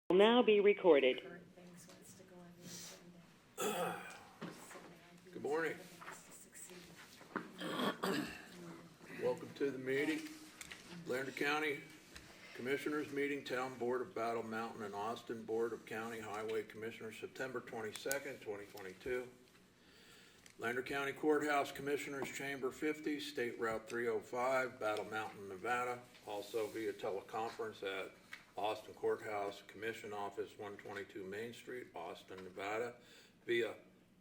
will now be recorded. Good morning. Welcome to the meeting. Lander County Commissioners Meeting, Town Board of Battle Mountain and Austin Board of County Highway Commissioners, September 22nd, 2022. Lander County Courthouse Commissioners Chamber 50, State Route 305, Battle Mountain, Nevada. Also via teleconference at Austin Courthouse Commission Office, 122 Main Street, Austin, Nevada. Via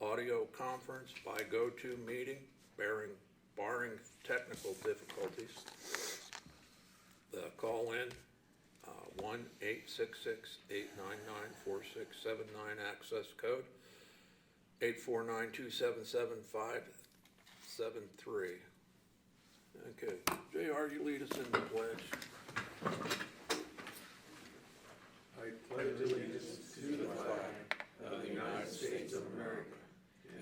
audio conference by GoToMeeting, barring technical difficulties. The call-in, 1-866-899-4679, access code 849-277-573. Okay, JR, you lead us in the pledge. I pledge allegiance to the flag of the United States of America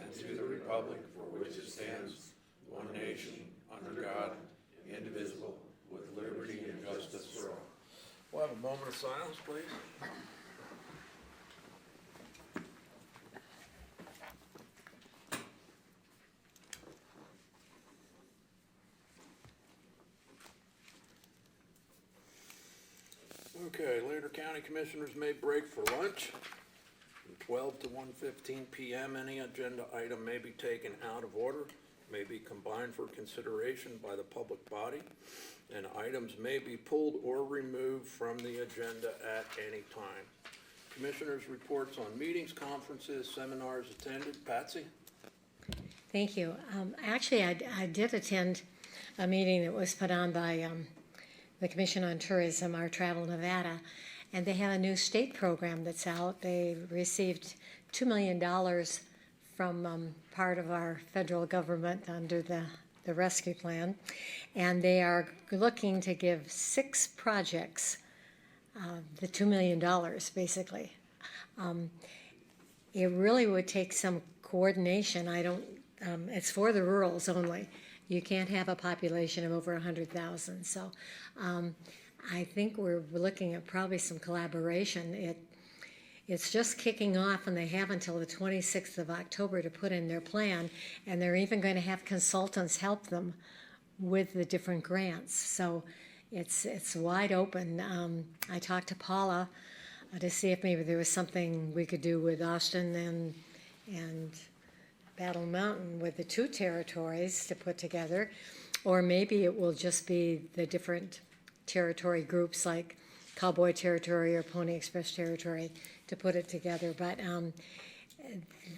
and to the republic for which it stands, one nation, under God, indivisible, with liberty and justice for all. We'll have a moment of silence, please. Okay, Lander County Commissioners may break for lunch from 12 to 1:15 p.m. Any agenda item may be taken out of order, may be combined for consideration by the public body, and items may be pulled or removed from the agenda at any time. Commissioners' reports on meetings, conferences, seminars attended. Patsy? Thank you. Actually, I did attend a meeting that was put on by the Commission on Tourism, our Travel Nevada, and they have a new state program that's out. They received $2 million from part of our federal government under the rescue plan, and they are looking to give 6 projects the $2 million, basically. It really would take some coordination. It's for the rurals only. You can't have a population of over 100,000. So I think we're looking at probably some collaboration. It's just kicking off, and they have until the 26th of October to put in their plan, and they're even going to have consultants help them with the different grants. So it's wide open. I talked to Paula to see if maybe there was something we could do with Austin and Battle Mountain with the 2 territories to put together, or maybe it will just be the different territory groups like Cowboy Territory or Pony Express Territory to put it together. But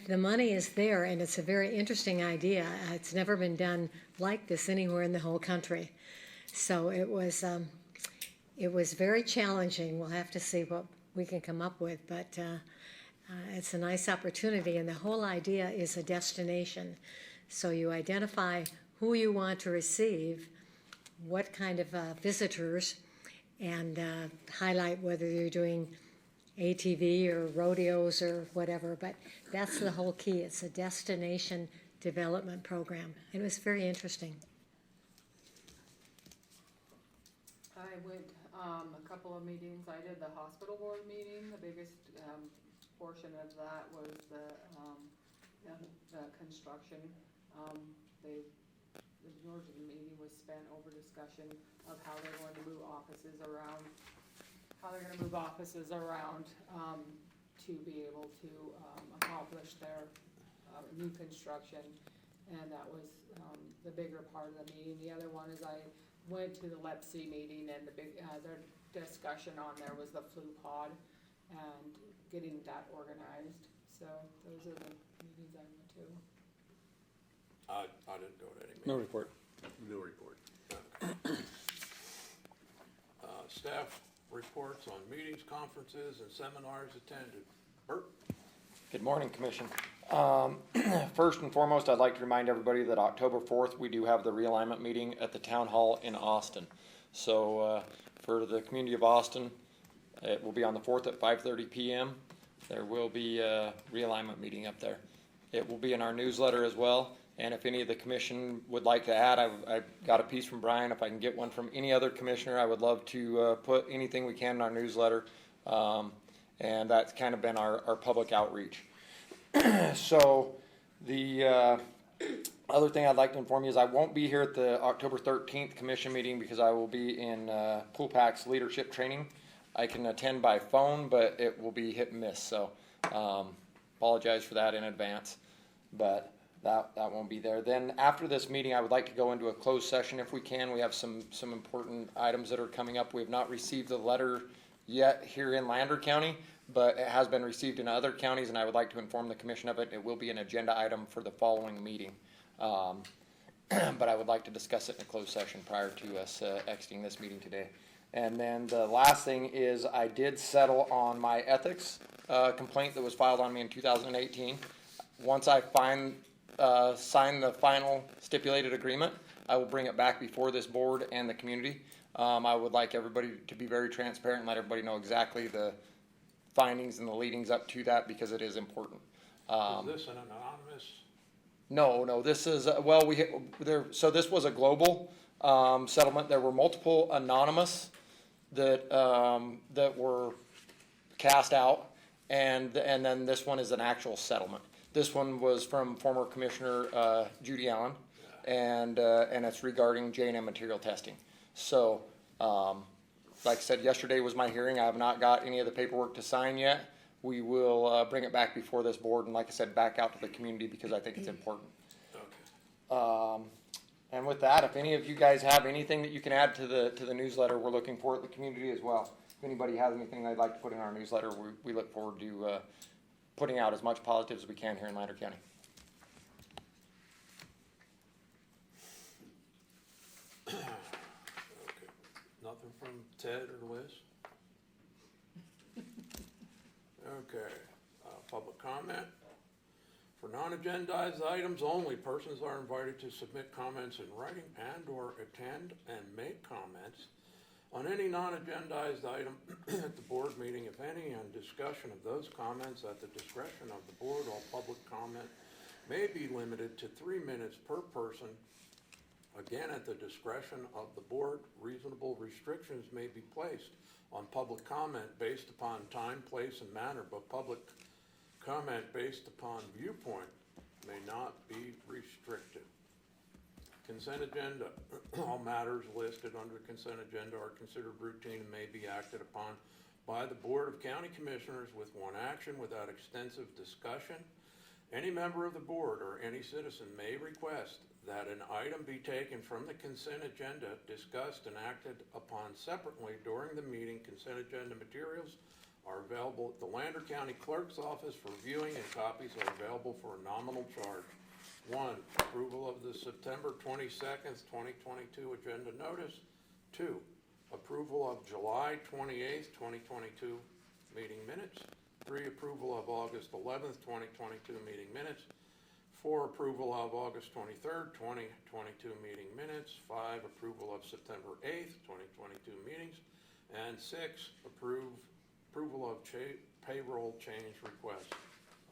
the money is there, and it's a very interesting idea. It's never been done like this anywhere in the whole country. So it was very challenging. We'll have to see what we can come up with, but it's a nice opportunity, and the whole idea is a destination. So you identify who you want to receive, what kind of visitors, and highlight whether you're doing ATV or rodeos or whatever, but that's the whole key. It's a destination development program. It was very interesting. I went a couple of meetings. I did the hospital board meeting. The biggest portion of that was the construction. The majority of the meeting was spent over discussion of how they're going to move offices around, to be able to accomplish their new construction, and that was the bigger part of the meeting. The other one is I went to the LEPC meeting, and their discussion on there was the flu pod and getting that organized. So those are the meetings I went to. I didn't go to any meeting. No report. No report. Staff reports on meetings, conferences, and seminars attended. Bert? Good morning, Commission. First and foremost, I'd like to remind everybody that October 4th, we do have the realignment meeting at the Town Hall in Austin. So for the community of Austin, it will be on the 4th at 5:30 p.m. There will be a realignment meeting up there. It will be in our newsletter as well. And if any of the commission would like to add, I've got a piece from Brian. If I can get one from any other commissioner, I would love to put anything we can in our newsletter. And that's kind of been our public outreach. So the other thing I'd like to inform you is I won't be here at the October 13th commission meeting because I will be in Pool Pack's leadership training. I can attend by phone, but it will be hit and miss. So apologize for that in advance, but that won't be there. Then after this meeting, I would like to go into a closed session if we can. We have some important items that are coming up. We have not received the letter yet here in Lander County, but it has been received in other counties, and I would like to inform the commission of it. It will be an agenda item for the following meeting. But I would like to discuss it in a closed session prior to us exiting this meeting today. And then the last thing is I did settle on my ethics complaint that was filed on me in 2018. Once I sign the final stipulated agreement, I will bring it back before this board and the community. I would like everybody to be very transparent and let everybody know exactly the findings and the leadings up to that because it is important. Is this an anonymous? No, this is, so this was a global settlement. There were multiple anonymous that were cast out, and then this one is an actual settlement. This one was from former Commissioner Judy Allen, and it's regarding J&M material testing. So, like I said, yesterday was my hearing. I have not got any of the paperwork to sign yet. We will bring it back before this board, and like I said, back out to the community because I think it's important. Okay. And with that, if any of you guys have anything that you can add to the newsletter, we're looking for it the community as well. If anybody has anything they'd like to put in our newsletter, we look forward to putting out as much positives as we can here in Lander County. Okay. Nothing from Ted or Liz? Okay, public comment. For non-agendized items only, persons are invited to submit comments in writing and/or attend and make comments on any non-agendized item at the board meeting, if any, and discussion of those comments at the discretion of the board. All public comment may be limited to 3 minutes per person. Again, at the discretion of the board, reasonable restrictions may be placed on public comment based upon time, place, and manner, but public comment based upon viewpoint may not be restricted. Consent agenda. All matters listed under consent agenda are considered routine and may be acted upon by the Board of County Commissioners with one action without extensive discussion. Any member of the board or any citizen may request that an item be taken from the consent agenda, discussed and acted upon separately during the meeting. Consent agenda materials are available at the Lander County Clerk's Office for viewing, and copies are available for a nominal charge. 1, approval of the September 22nd, 2022 agenda notice. 2, approval of July 28th, 2022 meeting minutes. 3, approval of August 11th, 2022 meeting minutes. 4, approval of August 23rd, 2022 meeting minutes. 5, approval of September 8th, 2022 meetings. And 6, approval of payroll change request.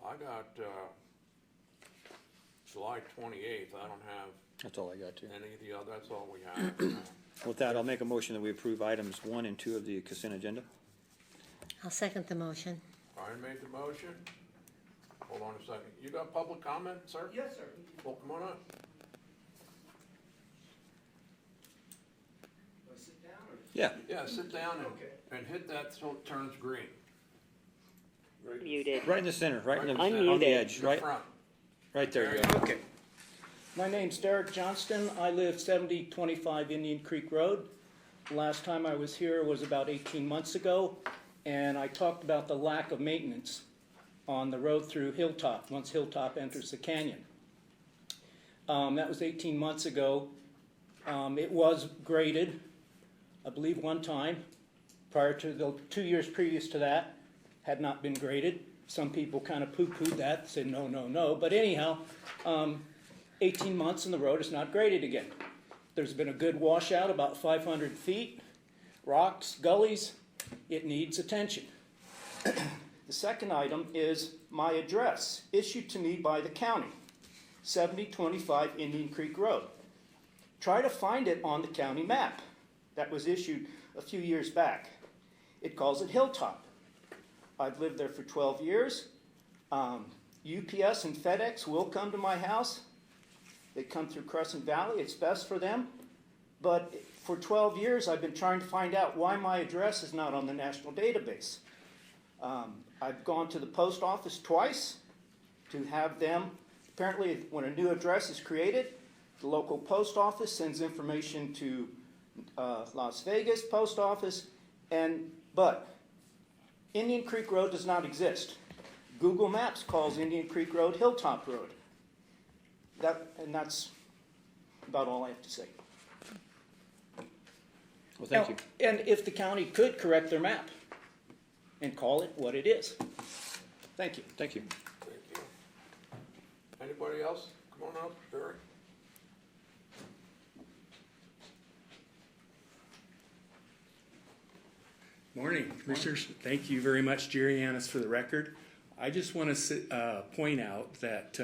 I got July 28th. I don't have That's all I got too. any of the other. That's all we have. With that, I'll make a motion that we approve items 1 and 2 of the consent agenda. I'll second the motion. Brian made the motion. Hold on a second. You got public comment, sir? Yes, sir. Well, come on up. Do I sit down or? Yeah. Yeah, sit down Okay. and hit that so it turns green. Muted. Right in the center, right in the, Unmuted. on the edge, The right, front. right there you go. Okay. My name's Derek Johnston. I live 7025 Indian Creek Road. Last time I was here was about 18 months ago, and I talked about the lack of maintenance on the road through Hilltop, once Hilltop enters the canyon. That was 18 months ago. It was graded, I believe, one time. Prior to the 2 years previous to that, had not been graded. Some people kind of poo-pooed that, said no, no, no. But anyhow, 18 months and the road is not graded again. There's been a good washout, about 500 feet, rocks, gullies. It needs attention. The second item is my address, issued to me by the county, 7025 Indian Creek Road. Try to find it on the county map. That was issued a few years back. It calls it Hilltop. I've lived there for 12 years. UPS and FedEx will come to my house. They come through Crescent Valley. It's best for them. But for 12 years, I've been trying to find out why my address is not on the national database. I've gone to the post office twice to have them, apparently when a new address is created, the local post office sends information to Las Vegas post office, but Indian Creek Road does not exist. Google Maps calls Indian Creek Road Hilltop Road. That's about all I have to say. Well, thank you. And if the county could correct their map and call it what it is. Thank you. Thank you. Thank you. Anybody else? Come on up, Barry. Morning, Commissioners. Thank you very much, Jerry Annis, for the record. I just want to point out that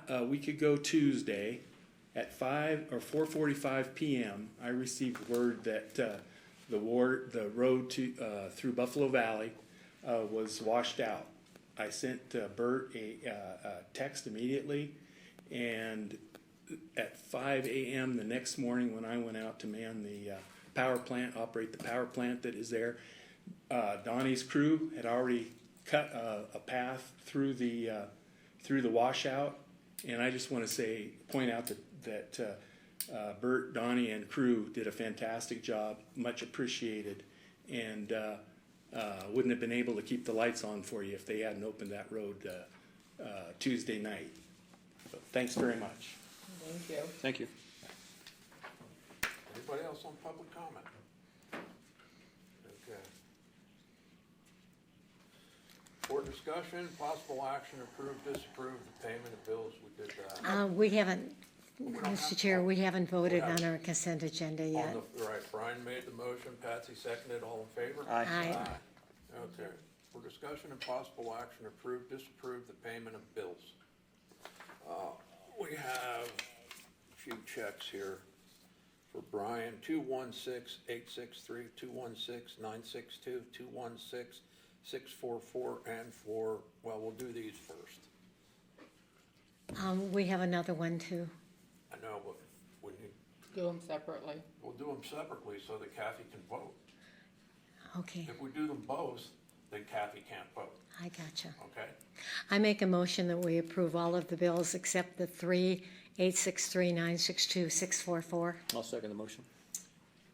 a week ago Tuesday at 4:45 p.m., I received word that the road through Buffalo Valley was washed out. I sent Bert a text immediately, and at 5 a.m. the next morning when I went out to man the power plant, operate the power plant that is there, Donnie's crew had already cut a path through the washout, and I just want to point out that Bert, Donnie, and crew did a fantastic job, much appreciated, and wouldn't have been able to keep the lights on for you if they hadn't opened that road Tuesday night. So, thanks very much. Thank you. Thank you. Anybody else on public comment? Okay. For discussion, possible action, approve, disapprove the payment of bills. We did that. We haven't, Mr. Chair, we haven't voted on our consent agenda yet. Right, Brian made the motion, Patsy seconded, all in favor? Aye. Aye. Okay, for discussion and possible action, approve, disapprove the payment of bills. We have a few checks here for Brian, 216-863, 216-962, 216-644, and we'll do these first. We have another one too. I know, but Do them separately. we'll do them separately so that Kathy can vote. Okay, If we do them both, then Kathy can't vote, I gotcha. okay? I make a motion that we approve all of the bills except the 3, 863, 962, 644. I'll second the motion.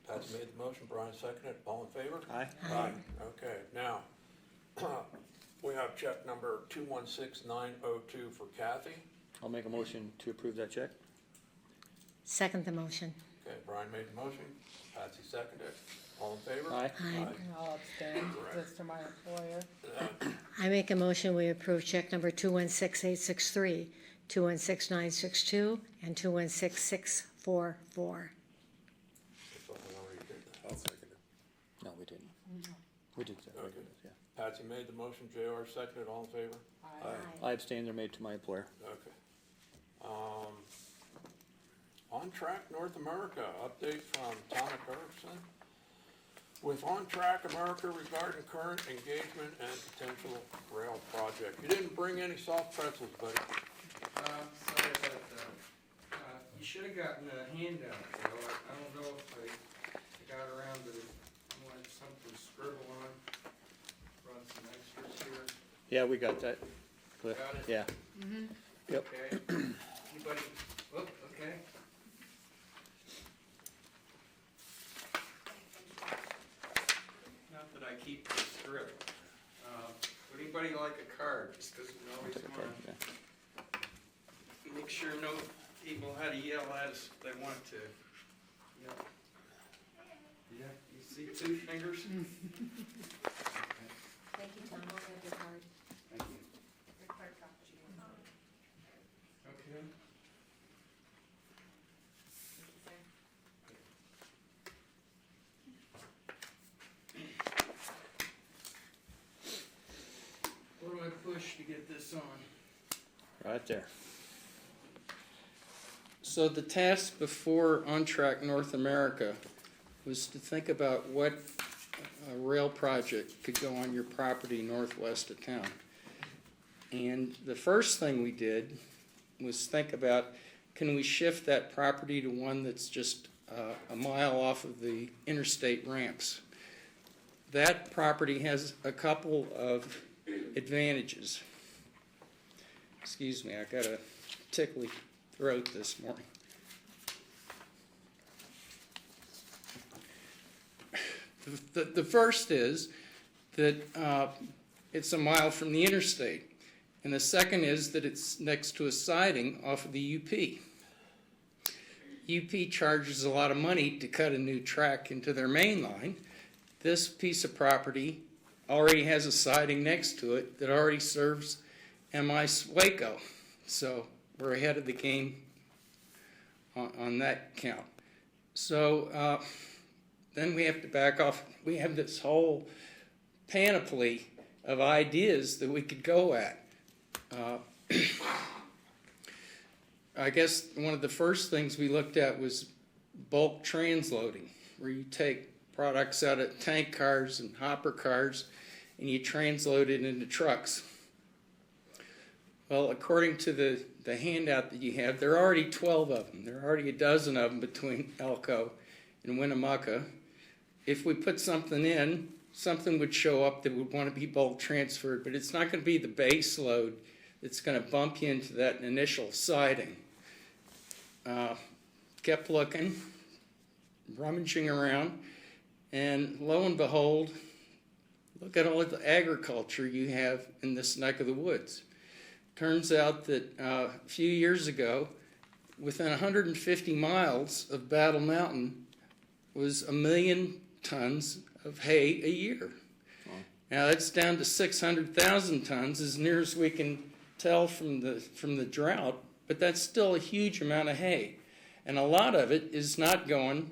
Patsy made the motion, Brian seconded, all in favor? Aye. Aye. Okay, now, we have check number 216902 for Kathy. I'll make a motion to approve that check. Second the motion. Okay, Brian made the motion, Patsy seconded, all in favor? Aye. Aye. I'll abstain, just to my employer. I make a motion we approve check number 216863, 216962, and 216644. So we already did that. I'll second it. No, we didn't. We did that. Okay. Patsy made the motion, JR seconded, all in favor? I abstain, they're made to my employer. Okay. On Track North America, update from Tonic Erickson. With On Track America regarding current engagement and potential rail project. You didn't bring any soft pretzels, buddy. Sorry about that. You should have gotten a handout, though. I don't know if I got around to, I wanted something to scribble on. Brought some extras here. Yeah, we got that. Cliff. Got it? Yeah. Yep. Okay. Anybody, okay. Not that I keep the script. Would anybody like a card, just because we I'll always take a card, want yeah. to make sure no people had to yell at us if they want to. Yeah. Yeah, you see 2 fingers? Thank you, Tom. I'll have your card. Thank you. Okay. Where do I push to get this on? Right there. So the task before On Track North America was to think about what a rail project could go on your property northwest of town. And the first thing we did was think about, can we shift that property to one that's just a mile off of the interstate ramps? That property has a couple of advantages. Excuse me, I got a tickly throat this morning. The first is that it's a mile from the interstate. And the second is that it's next to a siding off of the UP. UP charges a lot of money to cut a new track into their main line. This piece of property already has a siding next to it that already serves MI Waco. So we're ahead of the game on that count. So then we have to back off. We have this whole panoply of ideas that we could go at. I guess one of the first things we looked at was bulk transloading, where you take products out of tank cars and hopper cars and you transload it into trucks. Well, according to the handout that you have, there are already 12 of them. There are already a dozen of them between Elko and Winnemucca. If we put something in, something would show up that would want to be bulk transferred, but it's not going to be the base load that's going to bump you into that initial siding. Kept looking, rummaging around, and lo and behold, look at all of the agriculture you have in this neck of the woods. Turns out that a few years ago, within 150 miles of Battle Mountain was 1 million tons of hay a year. Now that's down to 600,000 tons, as near as we can tell from the drought, but that's still a huge amount of hay. And a lot of it is not going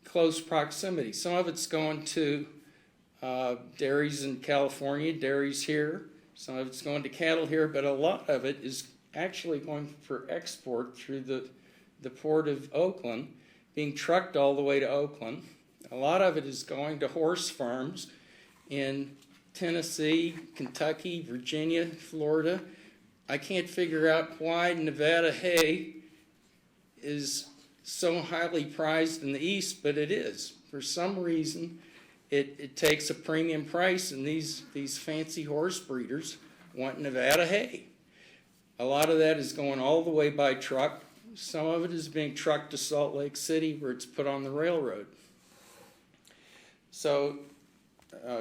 close proximity. Some of it's going to dairies in California, dairies here. Some of it's going to cattle here, but a lot of it is actually going for export through the port of Oakland, being trucked all the way to Oakland. A lot of it is going to horse farms in Tennessee, Kentucky, Virginia, Florida. I can't figure out why Nevada hay is so highly prized in the East, but it is. For some reason, it takes a premium price, and these fancy horse breeders want Nevada hay. A lot of that is going all the way by truck. Some of it is being trucked to Salt Lake City, where it's put on the railroad. So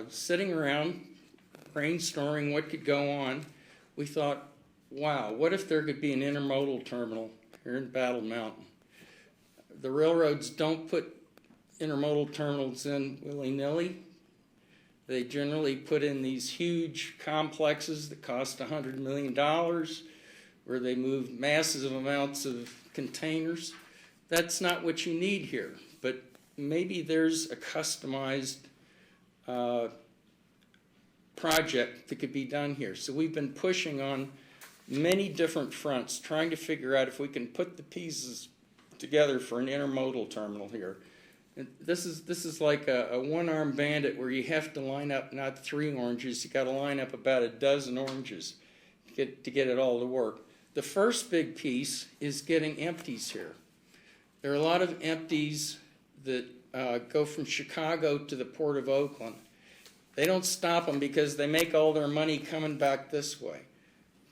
sitting around brainstorming what could go on, we thought, wow, what if there could be an intermodal terminal here in Battle Mountain? The railroads don't put intermodal terminals in willy-nilly. They generally put in these huge complexes that cost $100 million, where they move massive amounts of containers. That's not what you need here, but maybe there's a customized project that could be done here. So we've been pushing on many different fronts, trying to figure out if we can put the pieces together for an intermodal terminal here. And this is like a one-armed bandit, where you have to line up not 3 oranges, you got to line up about a dozen oranges to get it all to work. The first big piece is getting empties here. There are a lot of empties that go from Chicago to the Port of Oakland. They don't stop them because they make all their money coming back this way.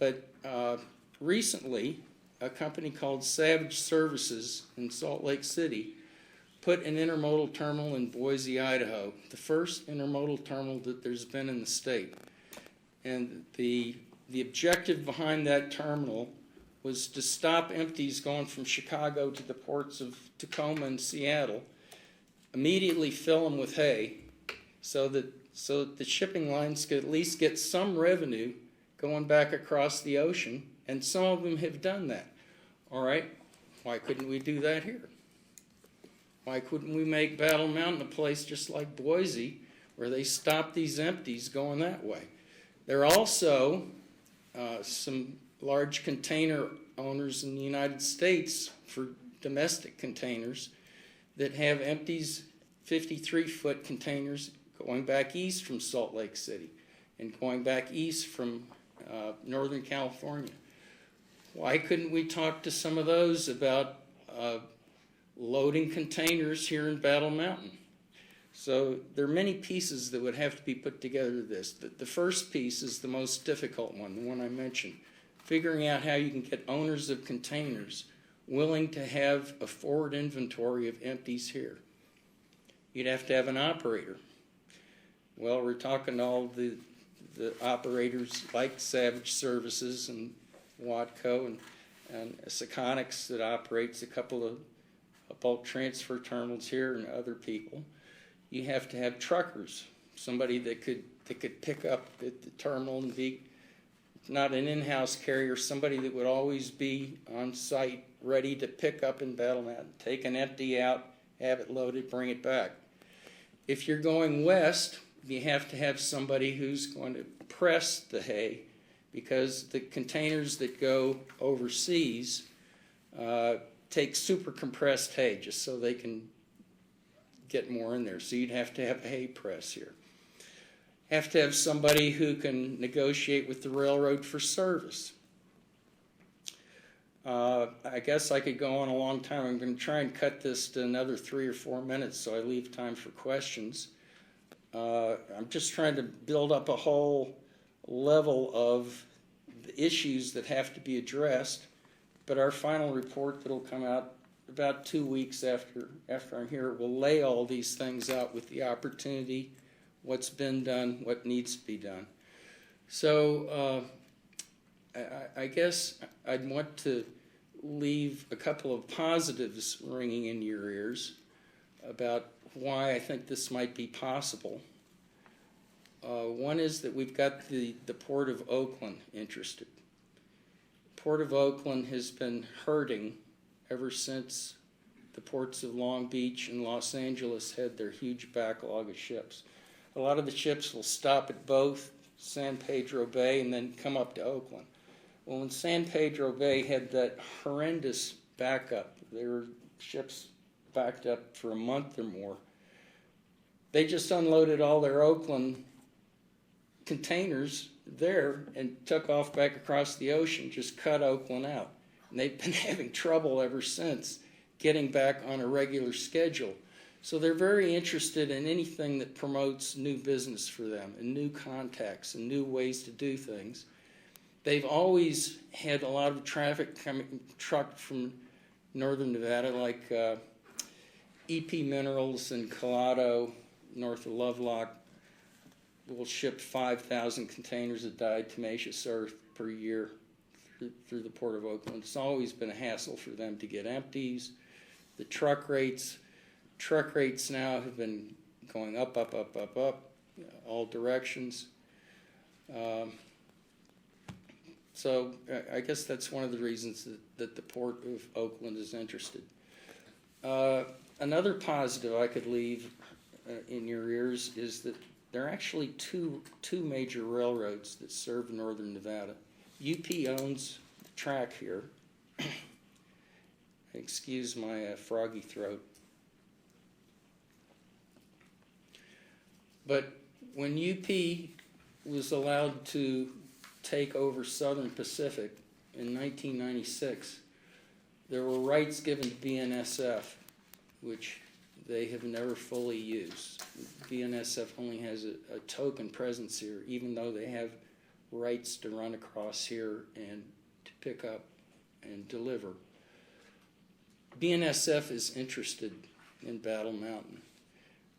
But recently, a company called Savage Services in Salt Lake City put an intermodal terminal in Boise, Idaho, the first intermodal terminal that there's been in the state. And the objective behind that terminal was to stop empties going from Chicago to the ports of Tacoma and Seattle, immediately fill them with hay, so that the shipping lines could at least get some revenue going back across the ocean, and some of them have done that. All right, why couldn't we do that here? Why couldn't we make Battle Mountain a place just like Boise, where they stop these empties going that way? There are also some large container owners in the United States for domestic containers that have empties 53-foot containers going back east from Salt Lake City and going back east from Northern California. Why couldn't we talk to some of those about loading containers here in Battle Mountain? So there are many pieces that would have to be put together to this. The first piece is the most difficult one, the one I mentioned, figuring out how you can get owners of containers willing to have a forward inventory of empties here. You'd have to have an operator. Well, we're talking to all the operators like Savage Services and Watco and Seconics that operates a couple of bulk transfer terminals here and other people. You have to have truckers, somebody that could pick up at the terminal and be not an in-house carrier, somebody that would always be on site, ready to pick up in Battle Mountain, take an empty out, have it loaded, bring it back. If you're going west, you have to have somebody who's going to press the hay, because the containers that go overseas take super compressed hay just so they can get more in there. So you'd have to have a hay press here. Have to have somebody who can negotiate with the railroad for service. I guess I could go on a long time. I'm going to try and cut this to another 3 or 4 minutes so I leave time for questions. I'm just trying to build up a whole level of the issues that have to be addressed, but our final report that'll come out about 2 weeks after I'm here will lay all these things out with the opportunity, what's been done, what needs to be done. So I guess I'd want to leave a couple of positives ringing in your ears about why I think this might be possible. One is that we've got the Port of Oakland interested. Port of Oakland has been hurting ever since the ports of Long Beach and Los Angeles had their huge backlog of ships. A lot of the ships will stop at both San Pedro Bay and then come up to Oakland. Well, when San Pedro Bay had that horrendous backup, there were ships backed up for a month or more, they just unloaded all their Oakland containers there and took off back across the ocean, just cut Oakland out. And they've been having trouble ever since getting back on a regular schedule. So they're very interested in anything that promotes new business for them and new contacts and new ways to do things. They've always had a lot of traffic coming trucked from northern Nevada, like EP Minerals and Collado, north of Lovelock, will ship 5,000 containers of dyed tenacious earth per year through the Port of Oakland. It's always been a hassle for them to get empties. The truck rates now have been going up, all directions. So I guess that's one of the reasons that the Port of Oakland is interested. Another positive I could leave in your ears is that there are actually two major railroads that serve northern Nevada. UP owns the track here. Excuse my froggy throat. But when UP was allowed to take over Southern Pacific in 1996, there were rights given to BNSF, which they have never fully used. BNSF only has a token presence here, even though they have rights to run across here and to pick up and deliver. BNSF is interested in Battle Mountain.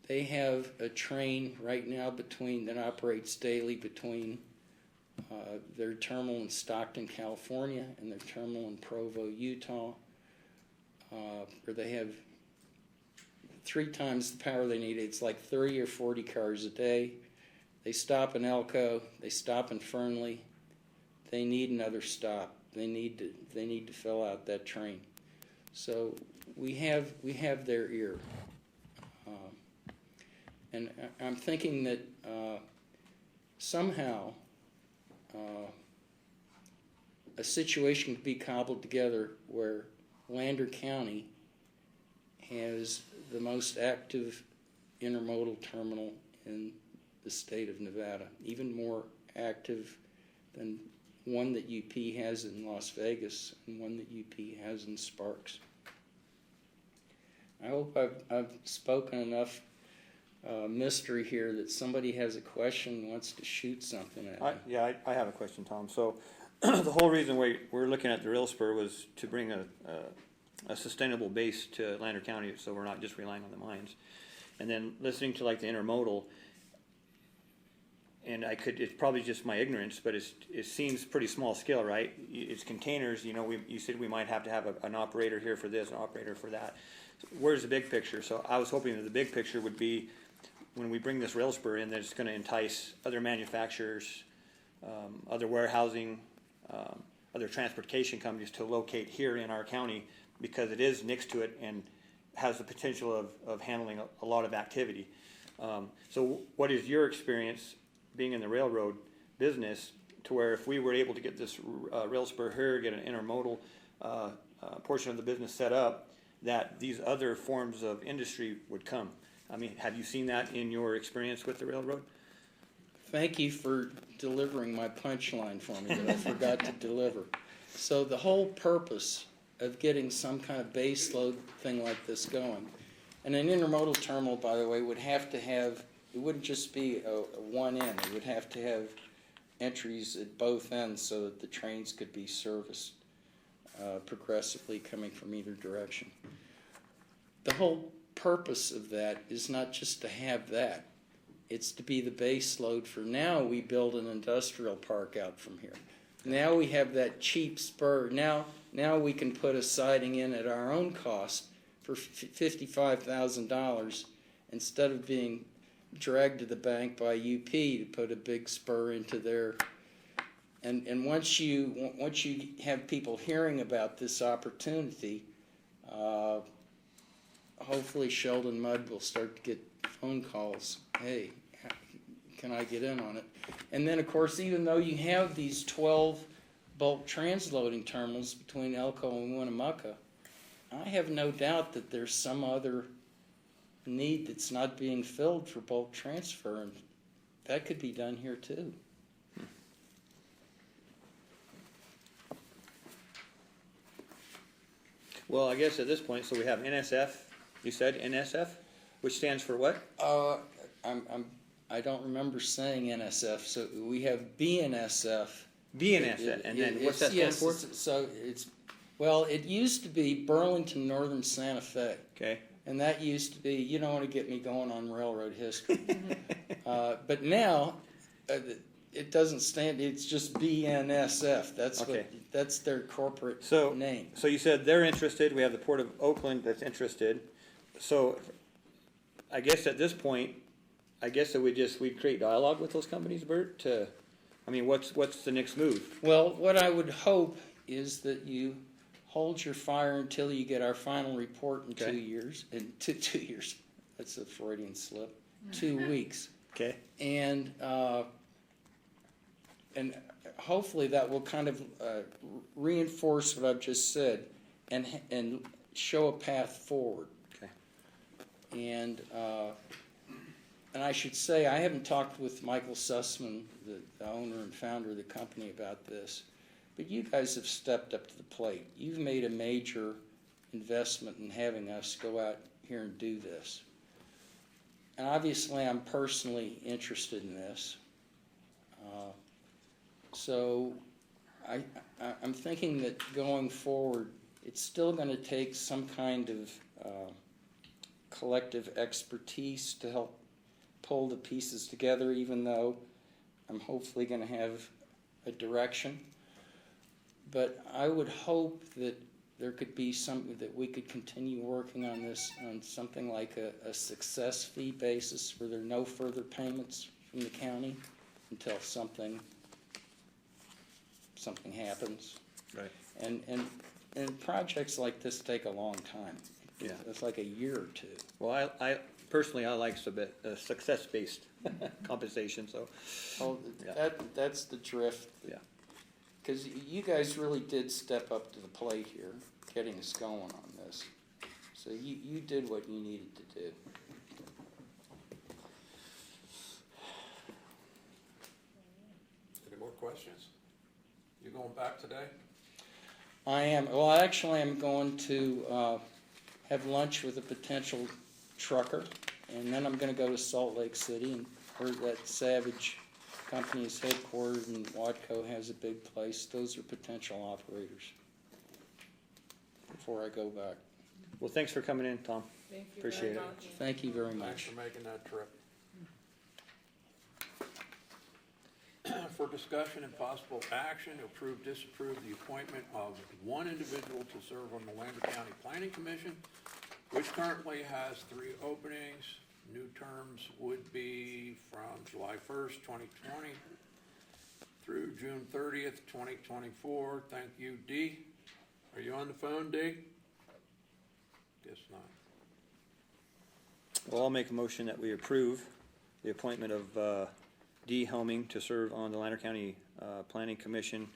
They have a train right now that operates daily between their terminal in Stockton, California, and their terminal in Provo, Utah, where they have 3 times the power they need. It's like 30 or 40 cars a day. They stop in Elko. They stop in Fernley. They need another stop. They need to fill out that train. So we have their ear. And I'm thinking that somehow a situation could be cobbled together where Lander County has the most active intermodal terminal in the state of Nevada, even more active than one that UP has in Las Vegas and one that UP has in Sparks. I hope I've spoken enough mystery here that somebody has a question and wants to shoot something at me. I have a question, Tom. So the whole reason we're looking at the rail spur was to bring a sustainable base to Lander County, so we're not just relying on the mines. And then listening to like the intermodal, and it's probably just my ignorance, but it seems pretty small scale, right? It's containers, you know, you said we might have to have an operator here for this, an operator for that. So where's the big picture? So I was hoping that the big picture would be when we bring this rail spur in, that it's gonna entice other manufacturers, other warehousing, other transportation companies to locate here in our county, because it is next to it and has the potential of handling a lot of activity. So what is your experience being in the railroad business, to where if we were able to get this rail spur here, get an intermodal portion of the business set up, that these other forms of industry would come? I mean, have you seen that in your experience with the railroad? Thank you for delivering my punchline for me that I forgot to deliver. So the whole purpose of getting some kind of base load thing like this going, and an intermodal terminal, by the way, would have to have, it wouldn't just be a one end, it would have to have entries at both ends so that the trains could be serviced progressively coming from either direction. The whole purpose of that is not just to have that. It's to be the base load for now. We build an industrial park out from here. Now we have that cheap spur. Now we can put a siding in at our own cost for $55,000 instead of being dragged to the bank by UP to put a big spur into their. And once you have people hearing about this opportunity, hopefully Sheldon Mudd will start to get phone calls. Hey, can I get in on it? And then, of course, even though you have these 12 bulk transloading terminals between Elko and Winnemucca, I have no doubt that there's some other need that's not being filled for bulk transfer, and that could be done here too. Well, I guess at this point, so we have NSF, you said NSF, which stands for what? I don't remember saying NSF, so we have BNSF. BNSF, and then what's that stand for? So it's, well, it used to be Burlington Northern Santa Fe. Okay. And that used to be, you don't want to get me going on railroad history. But now, it doesn't stand, it's just BNSF. That's Okay. That's their corporate name. So you said they're interested, we have the Port of Oakland that's interested. So I guess at this point, I guess that we'd create dialogue with those companies, Bert, I mean, what's the next move? Well, what I would hope is that you hold your fire until you get our final report in 2 years. In 2 years, that's a Freudian slip. 2 weeks. Okay. And hopefully that will kind of reinforce what I've just said and show a path forward. Okay. And I should say, I haven't talked with Michael Sussman, the owner and founder of the company, about this, but you guys have stepped up to the plate. You've made a major investment in having us go out here and do this. And obviously I'm personally interested in this. So I'm thinking that going forward, it's still going to take some kind of collective expertise to help pull the pieces together, even though I'm hopefully going to have a direction. But I would hope that there could be something that we could continue working on this on something like a success fee basis where there are no further payments from the county until something happens. Right. And projects like this take a long time. Yeah. It's like a year or two. Well, I personally, I like success-based compensation, so. Oh, Yeah. that's the drift. Yeah. Because you guys really did step up to the plate here, getting us going on this. So you did what you needed to do. questions? You going back today? I am, well, actually, I'm going to have lunch with a potential trucker, and then I'm gonna go to Salt Lake City, and heard that Savage Company is headquartered and Watco has a big place. Those are potential operators before I go back. Well, thanks for coming in, Tom. Thank you Appreciate very it. much. Thank you very Thanks much. for making that trip. For discussion and possible action, to approve, disapprove the appointment of one individual to serve on the Lander County Planning Commission, which currently has 3 openings. New terms would be from July 1st, 2020 through June 30th, 2024. Thank you, Dee. Are you on the phone, Dee? Guess not. Well, I'll make a motion that we approve the appointment of Dee Helming to serve on the Lander County Planning Commission,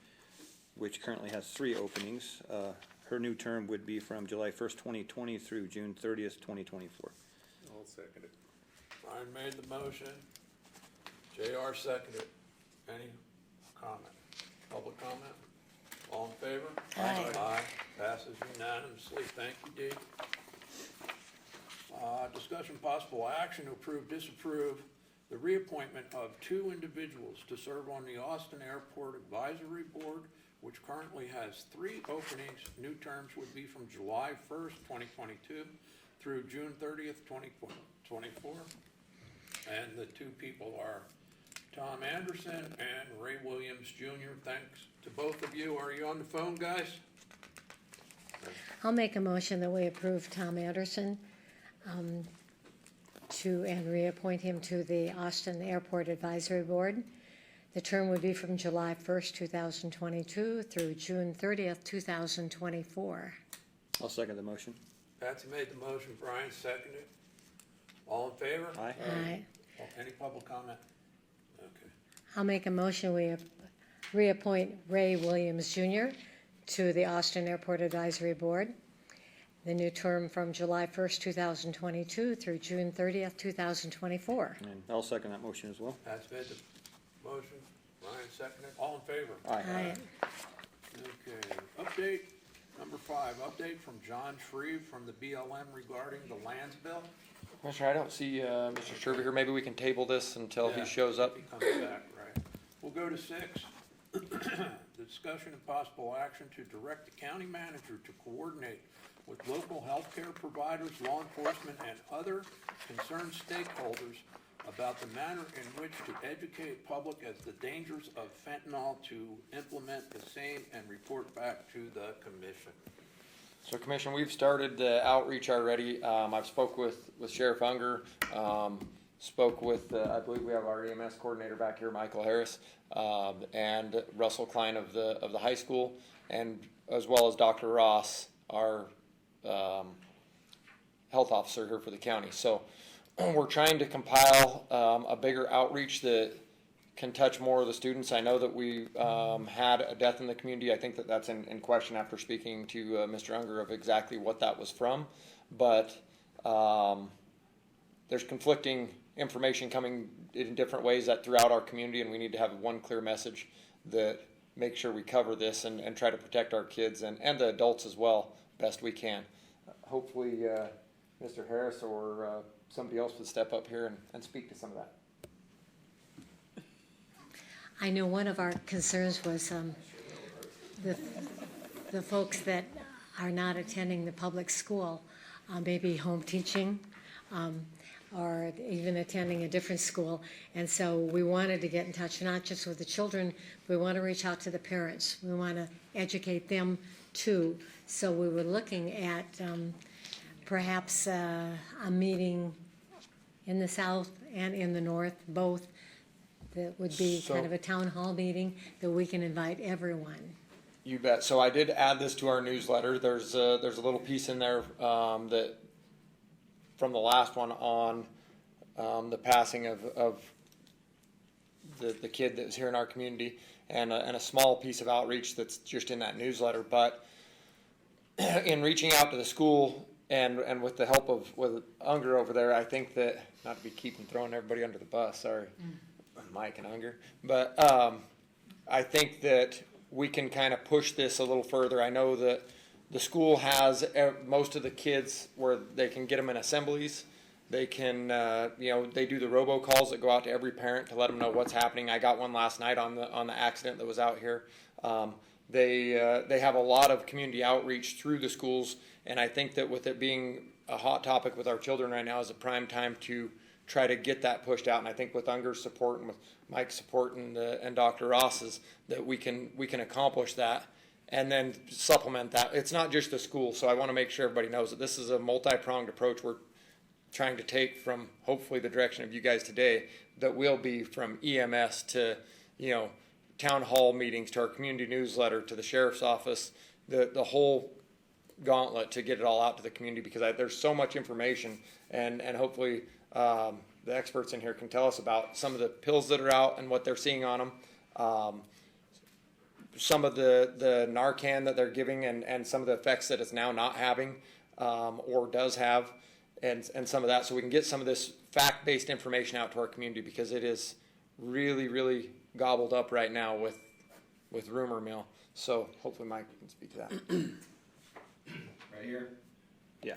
which currently has 3 openings. Her new term would be from July 1st, 2020 through June 30th, 2024. I'll second it. Brian made the motion. JR seconded. Any comment? Public comment? All in favor? Aye. Aye. Passes unanimously. Thank you, Dee. Discussion possible action to approve, disapprove the reappointment of 2 individuals to serve on the Austin Airport Advisory Board, which currently has 3 openings. New terms would be from July 1st, 2022 through June 30th, 2024. And the 2 people are Tom Anderson and Ray Williams Jr. Thanks to both of you. Are you on the phone, guys? I'll make a motion that we approve Tom Anderson and reappoint him to the Austin Airport Advisory Board. The term would be from July 1st, 2022 through June 30th, 2024. I'll second the motion. Patsy made the motion, Brian seconded. All in favor? Aye. Aye. Any public comment? Okay. I'll make a motion, we reappoint Ray Williams Jr. to the Austin Airport Advisory Board. The new term from July 1st, 2022 through June 30th, 2024. And I'll second that motion as well. Patsy made the motion, Brian seconded. All in favor? Aye. Okay, update number 5, update from John Shreve from the BLM regarding the lands bill. Commissioner, I don't see Mr. Sherby here. Maybe we can table this until Yeah, he shows up. He comes back, right. We'll go to 6. The discussion and possible action to direct the county manager to coordinate with local healthcare providers, law enforcement, and other concerned stakeholders about the manner in which to educate public as the dangers of fentanyl, to implement the same and report back to the commission. So Commission, we've started the outreach already. I've spoke with Sheriff Unger, spoke with, I believe we have our EMS coordinator back here, Michael Harris, and Russell Klein of the high school, and as well as Dr. Ross, our health officer here for the county. So we're trying to compile a bigger outreach that can touch more of the students. I know that we had a death in the community. I think that that's in question after speaking to Mr. Unger of exactly what that was from. But there's conflicting information coming in different ways that throughout our community, and we need to have one clear message that makes sure we cover this and try to protect our kids and the adults as well best we can. Hopefully Mr. Harris or somebody else would step up here and speak to some of that. I know one of our concerns was the folks that are not attending the public school, maybe home teaching, or even attending a different school. And so we wanted to get in touch, not just with the children, we want to reach out to the parents. We want to educate them too. So we were looking at perhaps a meeting in the south and in the north, both. That would be kind of a town hall meeting that we can invite everyone. You bet. So I did add this to our newsletter. There's a little piece in there that from the last one on the passing of the kid that was here in our community, and a small piece of outreach that's just in that newsletter. But in reaching out to the school and with the help of with Unger over there, I think that, not to be keeping throwing everybody under the bus, sorry. Mike and Unger, but I think that we can kind of push this a little further. I know that the school has most of the kids where they can get them in assemblies. They can, they do the robocalls that go out to every parent to let them know what's happening. I got one last night on the accident that was out here. They have a lot of community outreach through the schools, and I think that with it being a hot topic with our children right now is a prime time to try to get that pushed out. And I think with Unger's support and with Mike's support and Dr. Ross's, that we can accomplish that and then supplement that. It's not just the school, so I want to make sure everybody knows that this is a multi-pronged approach we're trying to take from hopefully the direction of you guys today, that will be from EMS to, town hall meetings, to our community newsletter, to the sheriff's office, the whole gauntlet to get it all out to the community, because there's so much information, and hopefully the experts in here can tell us about some of the pills that are out and what they're seeing on them, some of the Narcan that they're giving, and some of the effects that it's now not having, or does have, and some of that, so we can get some of this fact-based information out to our community, because it is really, really gobbled up right now with rumor mill. So hopefully Mike can speak to that. Right here. Yeah.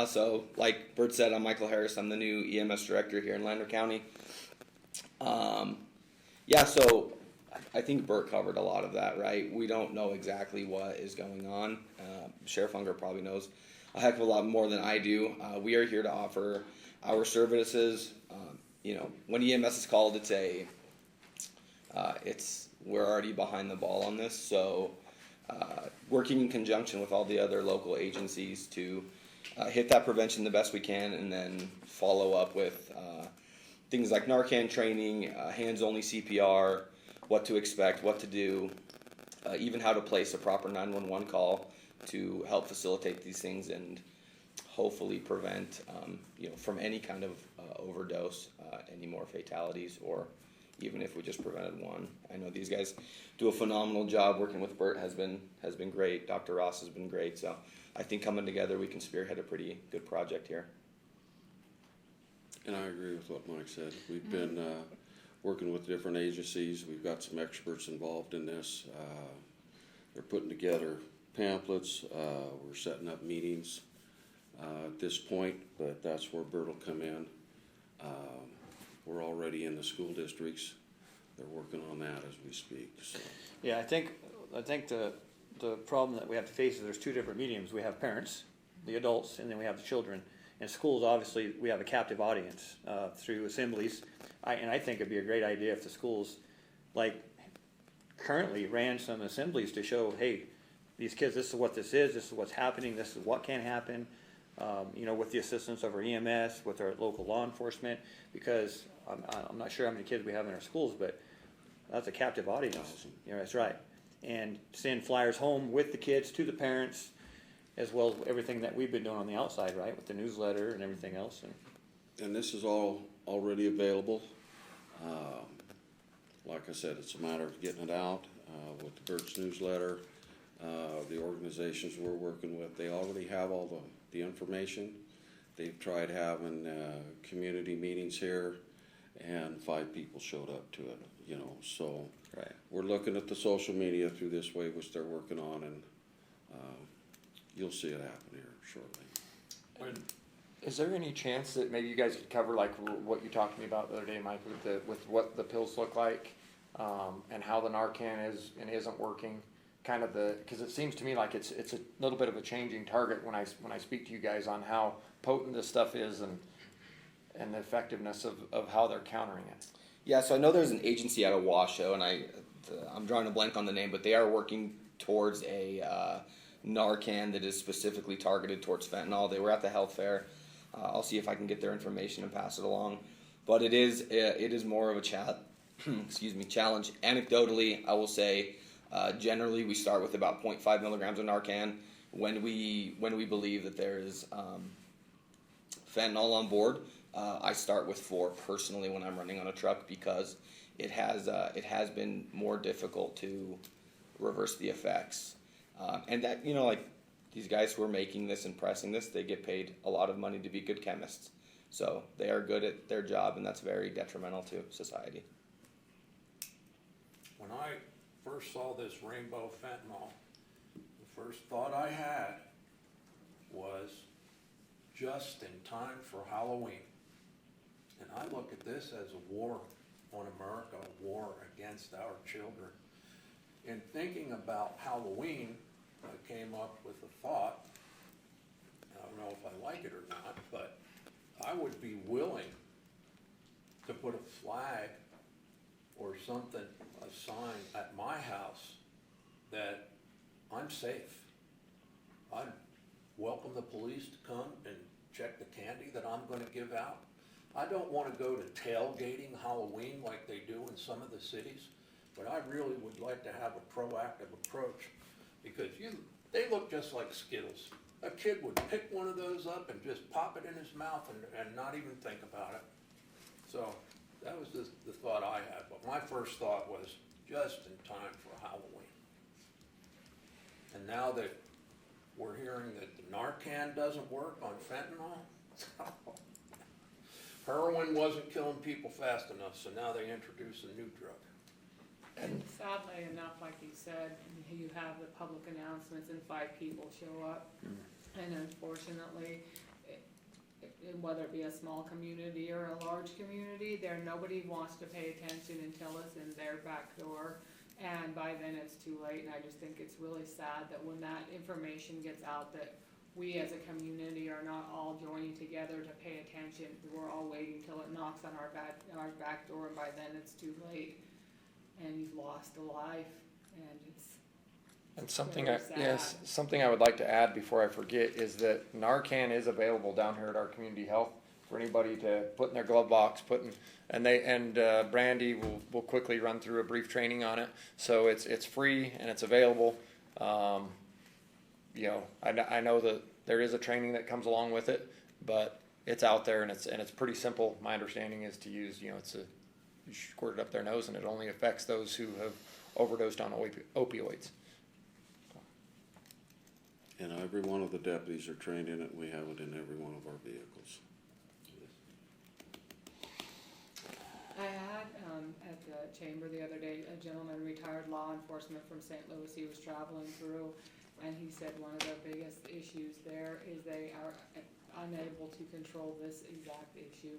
So like Bert said, I'm Michael Harris. I'm the new EMS director here in Lander County. So I think Bert covered a lot of that, right? We don't know exactly what is going on. Sheriff Unger probably knows a heck of a lot more than I do. We are here to offer our services. When EMS is called, we're already behind the ball on this. So working in conjunction with all the other local agencies to hit that prevention the best we can, and then follow up with things like Narcan training, hands-only CPR, what to expect, what to do, even how to place a proper 911 call to help facilitate these things and hopefully prevent, from any kind of overdose, any more fatalities, or even if we just prevented one. I know these guys do a phenomenal job. Working with Bert has been great. Dr. Ross has been great. So I think coming together, we can spearhead a pretty good project here. And I agree with what Mike said. We've been working with different agencies. We've got some experts involved in this. They're putting together pamphlets. We're setting up meetings at this point, but that's where Bert will come in. We're already in the school districts. They're working on that as we speak. So. Yeah, I think the problem that we have to face is there's two different mediums. We have parents, the adults, and then we have the children. In schools, obviously, we have a captive audience through assemblies. And I think it'd be a great idea if the schools, like, currently ran some assemblies to show, hey, these kids, this is what this is what's happening, this is what can happen, with the assistance of our EMS, with our local law enforcement, because I'm not sure how many kids we have in our schools, but that's a captive audience. That's right. And send flyers home with the kids to the parents, as well as everything that we've been doing on the outside, right, with the newsletter and everything else. And this is all already available. Like I said, it's a matter of getting it out with the Bert's newsletter. The organizations we're working with, they already have all the information. They've tried having community meetings here, and 5 people showed up to it, so Right. We're looking at the social media through this way, which they're working on, and you'll see it happen here shortly. Is there any chance that maybe you guys could cover like what you talked to me about the other day, Mike, with what the pills look like, and how the Narcan is and isn't working? Kind of because it seems to me like it's a little bit of a changing target when I speak to you guys on how potent this stuff is and the effectiveness of how they're countering it. Yeah, so I know there's an agency out of Washoe, and I'm drawing a blank on the name, but they are working towards a Narcan that is specifically targeted towards fentanyl. They were at the health fair. I'll see if I can get their information and pass it along. But it is more of a challenge. Anecdotally, I will say, generally we start with about 0.5 milligrams of Narcan when we believe that there is fentanyl on board. I start with 4 personally when I'm running on a truck, because it has been more difficult to reverse the effects. And that, like these guys who are making this and pressing this, they get paid a lot of money to be good chemists. So they are good at their job, and that's very detrimental to society. when I first saw this rainbow fentanyl, the first thought I had was just in time for Halloween. And I look at this as a war on America, a war against our children. In thinking about Halloween, I came up with the thought, I don't know if I like it or not, but I would be willing to put a flag or something, a sign at my house that I'm safe. I'd welcome the police to come and check the candy that I'm gonna give out. I don't wanna go to tailgating Halloween like they do in some of the cities, but I really would like to have a proactive approach, because they look just like Skittles. A kid would pick one of those up and just pop it in his mouth and not even think about it. So that was the thought I had, but my first thought was just in time for Halloween. And now that we're hearing that the Narcan doesn't work on fentanyl, heroin wasn't killing people fast enough, so now they introduce a new drug. And sadly enough, like you said, you have the public announcements and 5 people show up. And unfortunately, whether it be a small community or a large community, nobody wants to pay attention until it's in their back door. And by then it's too late, and I just think it's really sad that when that information gets out, that we as a community are not all joining together to pay attention. We're all waiting till it knocks on our back door, and by then it's too late. And you've lost a life, and it's And something very yes, sad. something I would like to add before I forget is that Narcan is available down here at our community health for anybody to put in their glove box, and Brandy will quickly run through a brief training on it. So it's free and it's available. You know, I know that there is a training that comes along with it, but it's out there and it's pretty simple. My understanding is to use, you squirt it up their nose, and it only affects those who have overdosed on opioids. And every one of the deputies are trained in it. We have it in every one of our vehicles. I had, at the chamber the other day, a gentleman, retired law enforcement from St. Louis, he was traveling through, and he said one of the biggest issues there is they are unable to control this exact issue.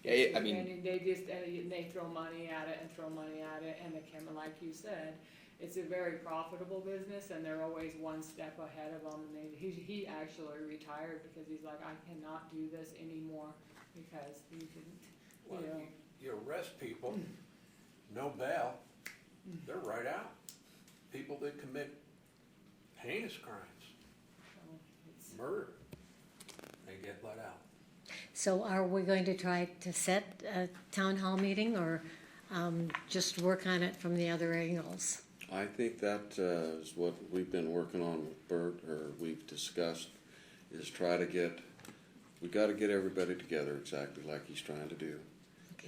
Yeah, I mean, And they throw money at it and throw money at it, and like you said, it's a very profitable business, and they're always one step ahead of them. And he actually retired because he's like, I cannot do this anymore because you can, Well, you arrest people, no bail, they're right out. People that commit heinous crimes, murder, they get let out. So are we going to try to set a town hall meeting, or just work on it from the other angles? I think that is what we've been working on with Bert, or we've discussed, is we gotta get everybody together exactly like he's trying to do,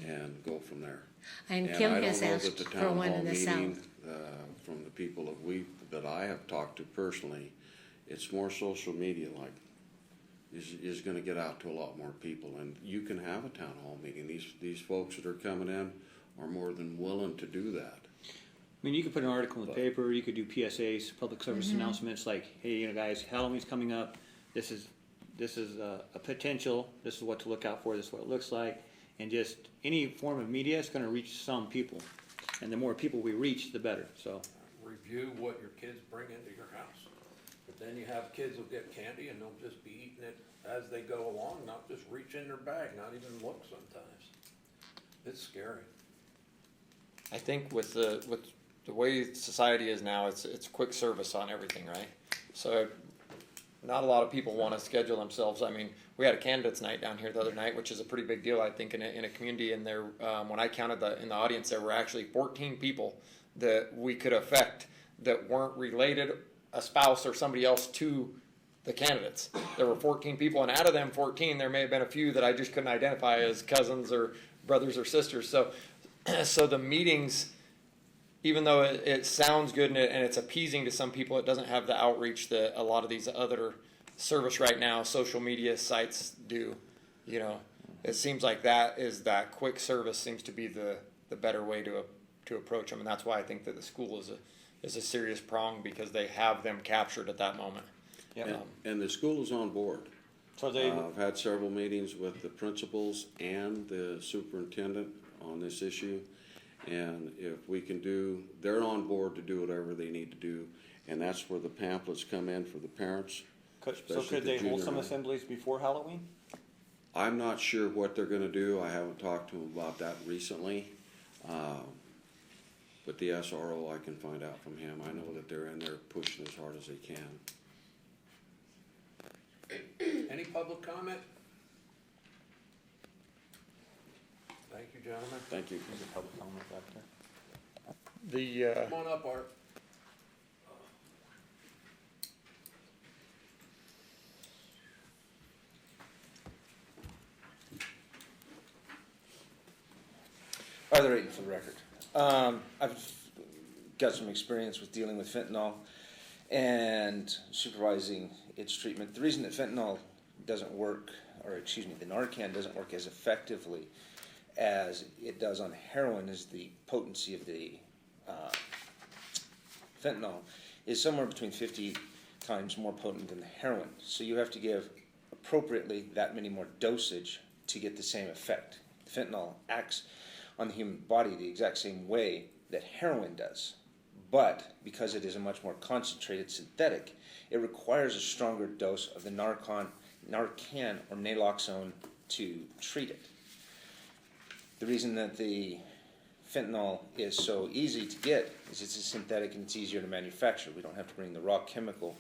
and go from there. And Kim has I don't know asked that the for town one hall in the meeting, south. from the people that I have talked to personally, it's more social media like, is gonna get out to a lot more people, and you can have a town hall meeting. These folks that are coming in are more than willing to do that. I mean, you could put an article in the paper, you could do PSAs, public service announcements, like, hey, guys, Halloween's coming up, this is a potential, this is what to look out for, this is what it looks like, and just any form of media is gonna reach some people, and the more people we reach, the better, so. Review what your kids bring into your house. But then you have kids who'll get candy and they'll just be eating it as they go along, not just reach in their bag, not even look sometimes. It's scary. I think with the way society is now, it's quick service on everything, right? So not a lot of people want to schedule themselves. I mean, we had a candidates night down here the other night, which is a pretty big deal, I think, in a community. And there, when I counted in the audience, there were actually 14 people that we could affect that weren't related, a spouse or somebody else, to the candidates. There were 14 people, and out of them 14, there may have been a few that I just couldn't identify as cousins or brothers or sisters. So the meetings, even though it sounds good and it's appeasing to some people, it doesn't have the outreach that a lot of these other service right now, social media sites do. It seems like that quick service seems to be the better way to to approach them, and that's why I think that the school is a serious prong, because they have them captured at that moment. Yep. And the school is on board. So they, I've had several meetings with the principals and the superintendent on this issue. And if we can do, they're on board to do whatever they need to do. And that's where the pamphlets come in for the parents. so especially could the they hold junior some high. assemblies before Halloween? I'm not sure what they're gonna do. I haven't talked to them about that recently. But the SRO, I can find out from him. I know that they're in there pushing as hard as they can. Any public comment? Thank you, gentlemen. Thank you. There's a public comment back there. The, Come on up, Art. Arthur Ayton for the record. I've got some experience with dealing with fentanyl and supervising its treatment. The reason that fentanyl doesn't work, or excuse me, the Narcan doesn't work as effectively as it does on heroin is the potency of the fentanyl is somewhere between 50 times more potent than the heroin. So you have to give appropriately that many more dosage to get the same effect. Fentanyl acts on the human body the exact same way that heroin does. But because it is a much more concentrated synthetic, it requires a stronger dose of the Narcan or naloxone to treat it. The reason that the fentanyl is so easy to get is it's a synthetic and it's easier to manufacture. We don't have to bring the raw chemical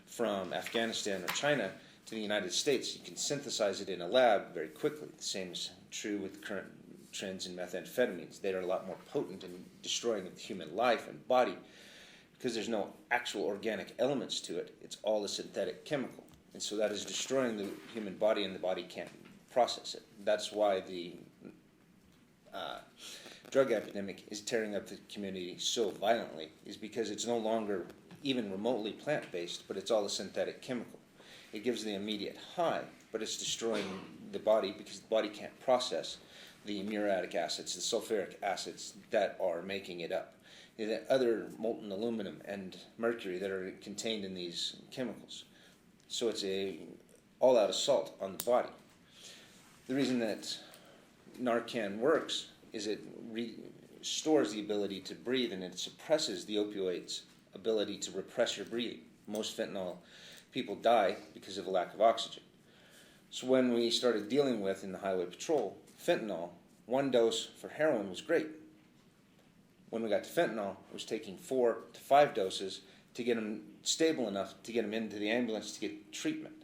from Afghanistan or China to the United States. You can synthesize it in a lab very quickly. The same is true with current trends in methamphetamines. They are a lot more potent in destroying the human life and body because there's no actual organic elements to it. It's all a synthetic chemical. And so that is destroying the human body, and the body can't process it. That's why the drug epidemic is tearing up the community so violently, is because it's no longer even remotely plant-based, but it's all a synthetic chemical. It gives the immediate high, but it's destroying the body because the body can't process the muriatic acids, the sulfuric acids that are making it up. The other molten aluminum and mercury that are contained in these chemicals. So it's a all-out assault on the body. The reason that Narcan works is it restores the ability to breathe, and it suppresses the opioid's ability to repress your breathing. Most fentanyl people die because of a lack of oxygen. So when we started dealing with, in the highway patrol, fentanyl, one dose for heroin was great. When we got to fentanyl, it was taking 4 to 5 doses to get them stable enough to get them into the ambulance to get treatment.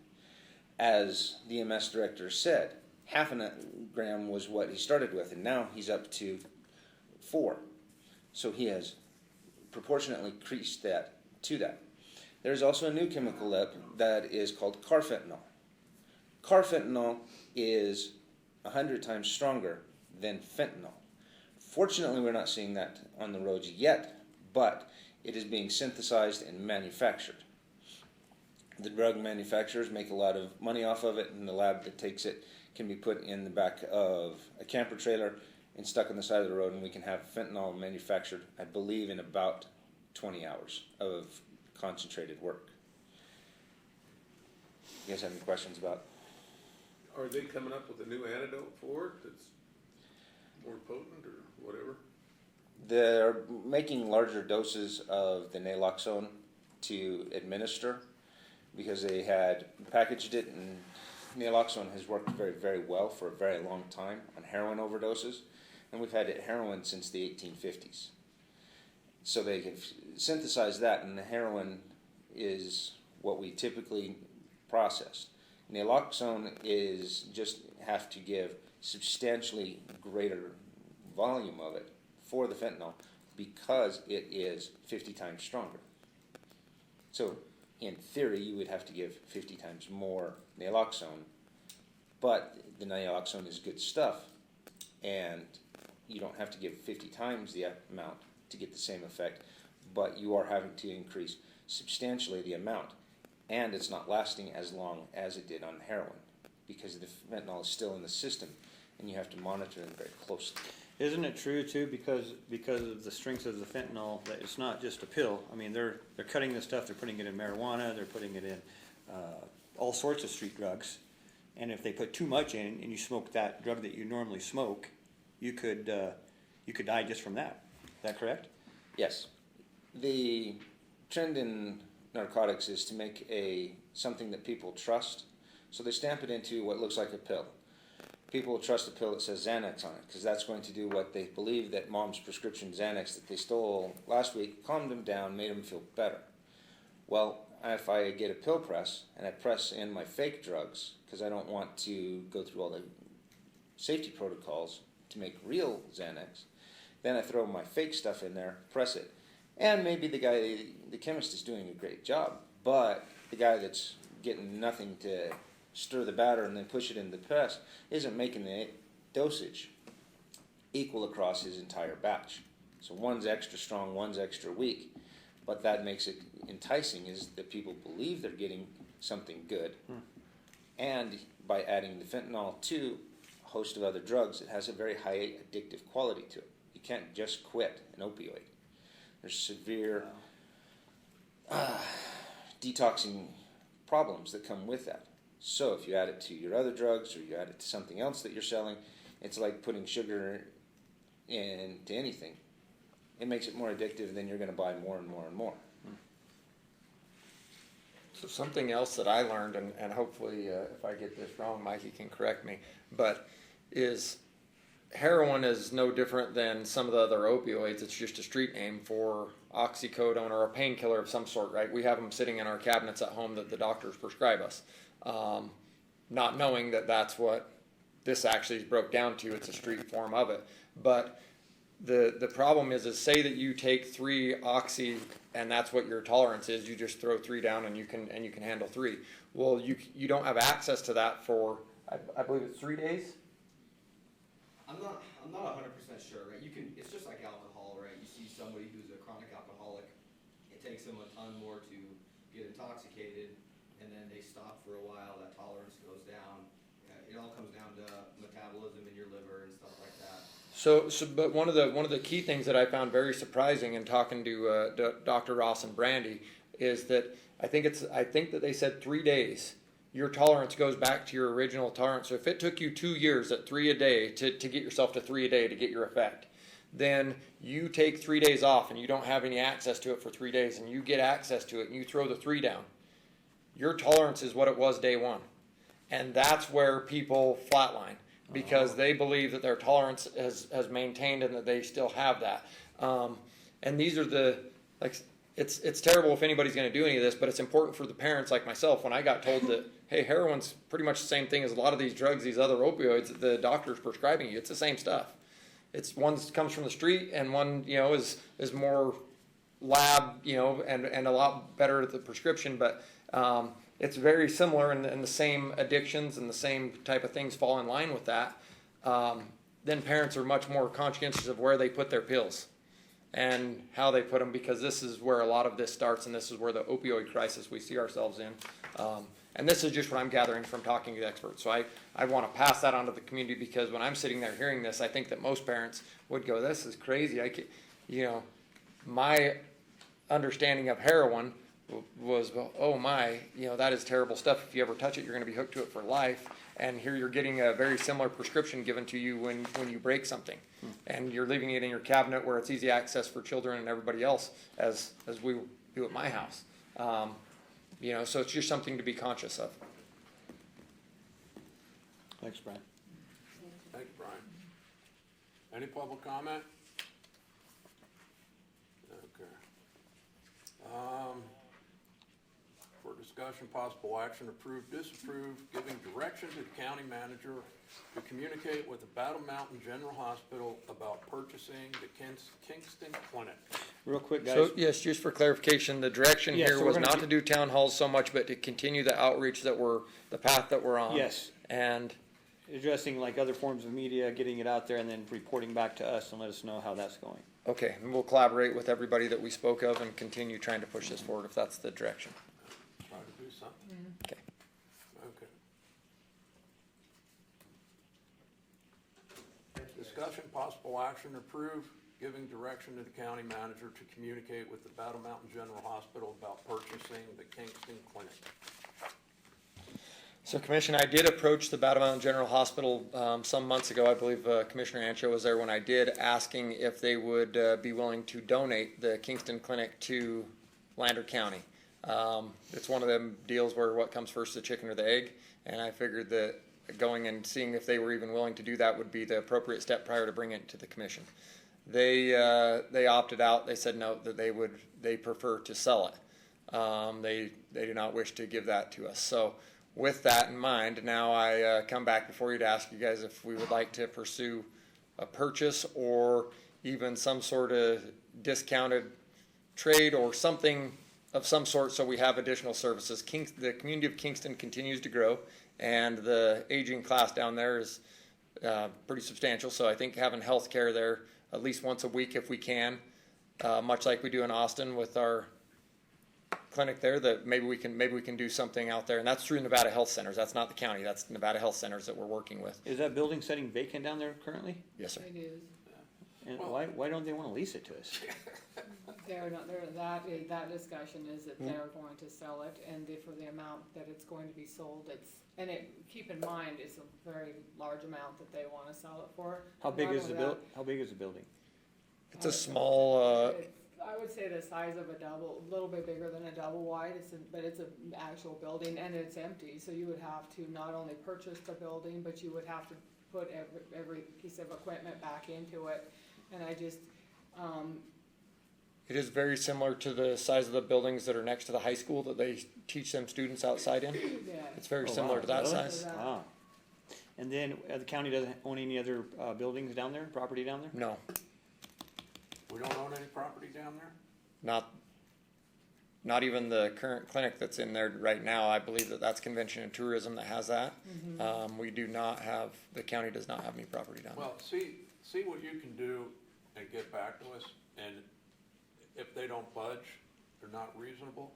As the EMS director said, half a gram was what he started with, and now he's up to 4. So he has proportionately increased that to that. There's also a new chemical that is called carfentanil. Carfentanil is 100 times stronger than fentanyl. Fortunately, we're not seeing that on the roads yet, but it is being synthesized and manufactured. The drug manufacturers make a lot of money off of it, and the lab that takes it can be put in the back of a camper trailer and stuck on the side of the road, and we can have fentanyl manufactured, I believe, in about 20 hours of concentrated work. You guys have any questions about? Are they coming up with a new antidote for it that's more potent or whatever? They're making larger doses of the naloxone to administer because they had packaged it, and naloxone has worked very, very well for a very long time on heroin overdoses, and we've had heroin since the 1850s. So they have synthesized that, and the heroin is what we typically process. Naloxone is just have to give substantially greater volume of it for the fentanyl because it is 50 times stronger. So in theory, you would have to give 50 times more naloxone, but the naloxone is good stuff, and you don't have to give 50 times the amount to get the same effect, but you are having to increase substantially the amount, and it's not lasting as long as it did on heroin because the fentanyl is still in the system, and you have to monitor them very closely. Isn't it true too, because of the strength of the fentanyl, that it's not just a pill? I mean, they're cutting this stuff, they're putting it in marijuana, they're putting it in, all sorts of street drugs. And if they put too much in and you smoke that drug that you normally smoke, you could die just from that. Is that correct? Yes. The trend in narcotics is to make something that people trust. So they stamp it into what looks like a pill. People will trust a pill that says Xanax on it, because that's going to do what they believe that mom's prescription Xanax that they stole last week calmed them down, made them feel better. Well, if I get a pill press and I press in my fake drugs, because I don't want to go through all the safety protocols to make real Xanax, then I throw my fake stuff in there, press it. And maybe the chemist is doing a great job, but the guy that's getting nothing to stir the batter and then push it in the press isn't making the dosage equal across his entire batch. So one's extra strong, one's extra weak. But that makes it enticing, is that people believe they're getting something good. And by adding the fentanyl to a host of other drugs, it has a very high addictive quality to it. You can't just quit an opioid. There's severe detoxing problems that come with that. So if you add it to your other drugs, or you add it to something else that you're selling, it's like putting sugar into anything. It makes it more addictive, and then you're going to buy more and more and more. So something else that I learned, and hopefully if I get this wrong, Mikey can correct me, but is heroin is no different than some of the other opioids. It's just a street name for oxycodone or a painkiller of some sort, right? We have them sitting in our cabinets at home that the doctors prescribe us, not knowing that that's what this actually broke down to. It's a street form of it. But the problem is say that you take 3 oxy and that's what your tolerance is. You just throw 3 down and you can handle 3. Well, you don't have access to that for I believe it's 3 days. I'm not 100% sure, right? It's just like alcohol, right? You see somebody who's a chronic alcoholic, it takes them a ton more to get intoxicated, and then they stop for a while, that tolerance goes down. It all comes down to metabolism in your liver and stuff like that. But one of the key things that I found very surprising in talking to Dr. Ross and Brandy is that I think that they said 3 days. Your tolerance goes back to your original tolerance. So if it took you 2 years at 3 a day to get yourself to 3 a day to get your effect, then you take 3 days off and you don't have any access to it for 3 days, and you get access to it and you throw the 3 down. Your tolerance is what it was day 1. And that's where people flatline, because they believe that their tolerance has maintained and that they still have that. And these are it's terrible if anybody's going to do any of this, but it's important for the parents like myself. When I got told that, hey, heroin's pretty much the same thing as a lot of these drugs, these other opioids that the doctor's prescribing you, it's the same stuff. It's one that comes from the street, and one, is more lab, and a lot better at the prescription, but it's very similar, and the same addictions and the same type of things fall in line with that. Then parents are much more conscientious of where they put their pills and how they put them, because this is where a lot of this starts, and this is where the opioid crisis we see ourselves in. And this is just what I'm gathering from talking to the experts. So I want to pass that on to the community, because when I'm sitting there hearing this, I think that most parents would go, this is crazy. My understanding of heroin was, oh my, that is terrible stuff. If you ever touch it, you're going to be hooked to it for life. And here you're getting a very similar prescription given to you when you break something. And you're leaving it in your cabinet where it's easy access for children and everybody else, as we do at my house. So it's just something to be conscious of. Thanks, Brian. Thanks, Brian. Any public comment? Okay. For discussion, possible action, approve, disapprove, giving direction to the county manager to communicate with the Battle Mountain General Hospital about purchasing the Kingston Clinic. Real quick, guys. So, yes, just for clarification, the direction Yeah, here so was we're gonna not to do town halls so much, but to continue the outreach the path that we're on. Yes. And Addressing like other forms of media, getting it out there, and then reporting back to us and let us know how that's going. okay, and we'll collaborate with everybody that we spoke of and continue trying to push this forward if that's the direction. Try to do something. Okay. Okay. Discussion, possible action, approve giving direction to the county manager to communicate with the Battle Mountain General Hospital about purchasing the Kingston Clinic. So Commission, I did approach the Battle Mountain General Hospital some months ago. I believe Commissioner Ancho was there when I did, asking if they would be willing to donate the Kingston Clinic to Lander County. It's one of them deals where what comes first, the chicken or the egg, and I figured that going and seeing if they were even willing to do that would be the appropriate step prior to bringing it to the Commission. They opted out. They said no, that they prefer to sell it. They do not wish to give that to us. So with that in mind, now I come back before you to ask you guys if we would like to pursue a purchase or even some sort of discounted trade or something of some sort, so we have additional services. The community of Kingston continues to grow, and the aging class down there is pretty substantial. So I think having health care there at least once a week if we can, much like we do in Austin with our clinic there, that maybe we can do something out there. And that's through Nevada Health Centers. That's not the county. That's Nevada Health Centers that we're working with. Is that building sitting vacant down there currently? Yes, sir. It is. And why don't they wanna lease it to us? That discussion is that they're going to sell it, and for the amount that it's going to be sold, keep in mind, it's a very large amount that they wanna sell it for. How big is the Not how big is the building? It's a small, I would say the size of a a little bit bigger than a double wide, but it's an actual building and it's empty, so you would have to not only purchase the building, but you would have to put every piece of equipment back into it. And I just, it is very similar to the size of the buildings that are next to the high school that they teach them students outside in. yeah. It's very Oh, similar wow, to that really? size. Wow. And then the county doesn't own any other buildings down there, property down there? No, We don't own any property down there? not even the current clinic that's in there right now. I believe that's Convention and Tourism that has that. We do not have, the county does not have any property down there. Well, see what you can do and get back to us, and if they don't budge, they're not reasonable,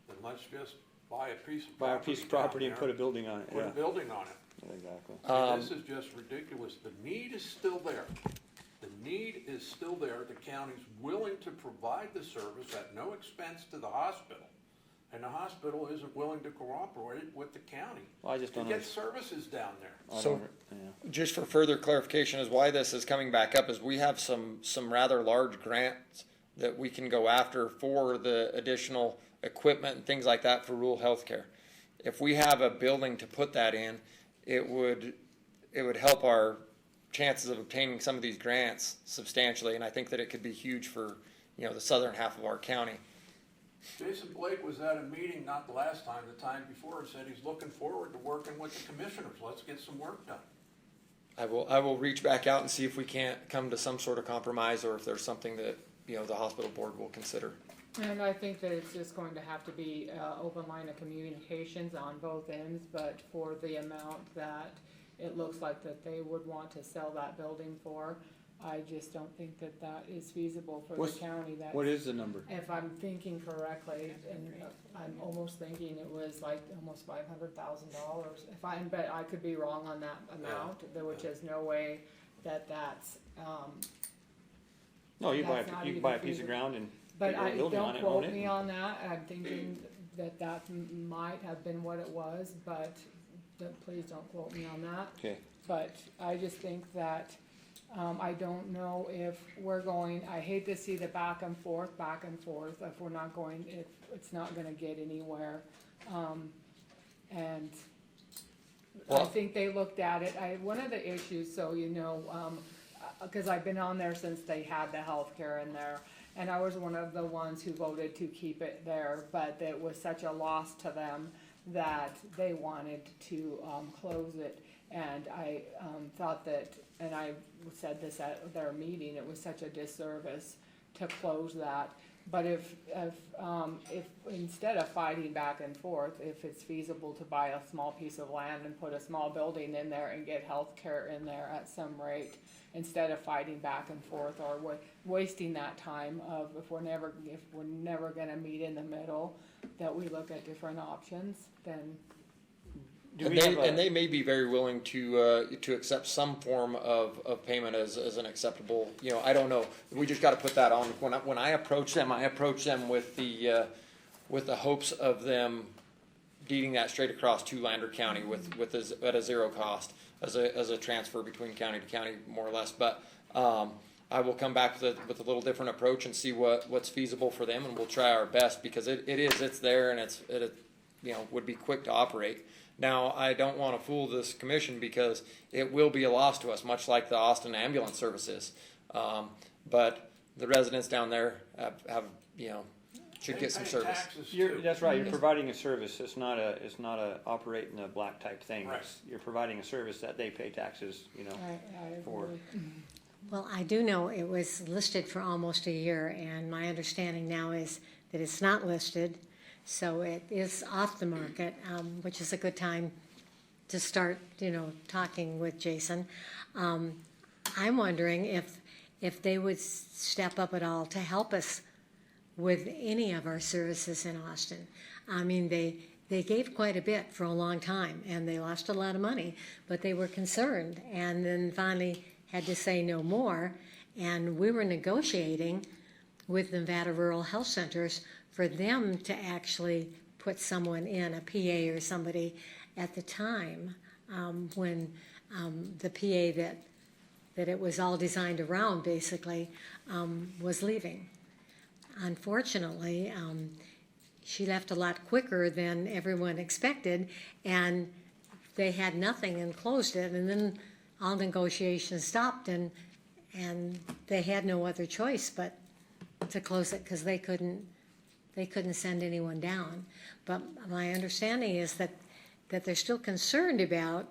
then let's just buy a piece of property. Buy a piece of property down and put a there, building on it, Put yeah. a building on it. Yeah, exactly. See, this is just ridiculous. The need is still there. The need is still there. The county's willing to provide the service at no expense to the hospital. And the hospital isn't willing to cooperate with the county Well, I just to don't get understand. services down there. So- Just for further clarification is why this is coming back up is we have some rather large grants that we can go after for the additional equipment and things like that for rural healthcare. If we have a building to put that in, it would help our chances of obtaining some of these grants substantially, and I think that it could be huge for, the southern half of our county. Jason Blake was at a meeting, not the last time, the time before, and said he's looking forward to working with the commissioners. Let's get some work done. I will reach back out and see if we can't come to some sort of compromise or if there's something that, the hospital board will consider. And I think that it's just going to have to be open line of communications on both ends, but for the amount that it looks like that they would want to sell that building for, I just don't think that that is feasible for the county. What is the number? If I'm thinking correctly, and I'm almost thinking it was like almost $500,000. But I could be wrong on that amount, which is no way that's, No, you That's not can even buy a piece of feasible. ground and but put a building on don't it, own quote it. me on that. I'm thinking that might have been what it was, but please don't quote me on that. Okay. But I just think that, I don't know if we're going, I hate to see the back and forth, if we're not going, if it's not gonna get anywhere. And I Well- think they looked at it, one of the issues, so cause I've been on there since they had the healthcare in there. And I was one of the ones who voted to keep it there, but it was such a loss to them that they wanted to, close it. And I, thought that, and I said this at their meeting, it was such a disservice to close that. But if instead of fighting back and forth, if it's feasible to buy a small piece of land and put a small building in there and get healthcare in there at some rate, instead of fighting back and forth or wasting that time of if we're never gonna meet in the middle, that we look at different options, then Do And we have they a, may be very willing to accept some form of payment as an acceptable, I don't know. We just gotta put that on. When I approach them with the hopes of them deeding that straight across to Lander County at a zero cost as a transfer between county to county, more or less. But, I will come back with a little different approach and see what's feasible for them, and we'll try our best, because it's there, and it would be quick to operate. Now, I don't want to fool this commission, because it will be a loss to us, much like the Austin ambulance services. But the residents down there have should get some Pay service. taxes too. that's right, you're providing a service, it's not a operate in the black type thing. Right. You're providing a service that they pay taxes, I for. agree. Well, I do know it was listed for almost a year, and my understanding now is that it's not listed, so it is off the market, which is a good time to start, talking with Jason. I'm wondering if they would step up at all to help us with any of our services in Austin. I mean, they gave quite a bit for a long time, and they lost a lot of money, but they were concerned, and then finally had to say no more. And we were negotiating with Nevada Rural Health Centers for them to actually put someone in, a PA or somebody, at the time when the PA that it was all designed around, basically, was leaving. Unfortunately, she left a lot quicker than everyone expected, and they had nothing and closed it, and then all negotiations stopped, and they had no other choice but to close it, because they couldn't send anyone down. But my understanding is that they're still concerned about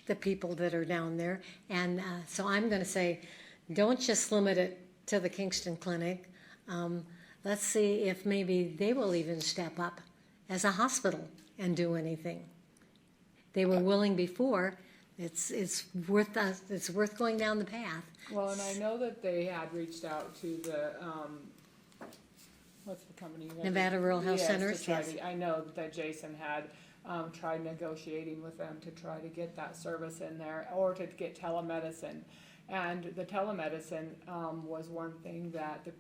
the people that are down there, and so I'm going to say, don't just limit it to the Kingston Clinic. Let's see if maybe they will even step up as a hospital and do anything. They were willing before. It's worth going down the path. Well, and I know that they had reached out to the, what's the company? Nevada Rural Health Yes, Centers, to try yes. I know that Jason had tried negotiating with them to try to get that service in there, or to get telemedicine. And the telemedicine was one thing that the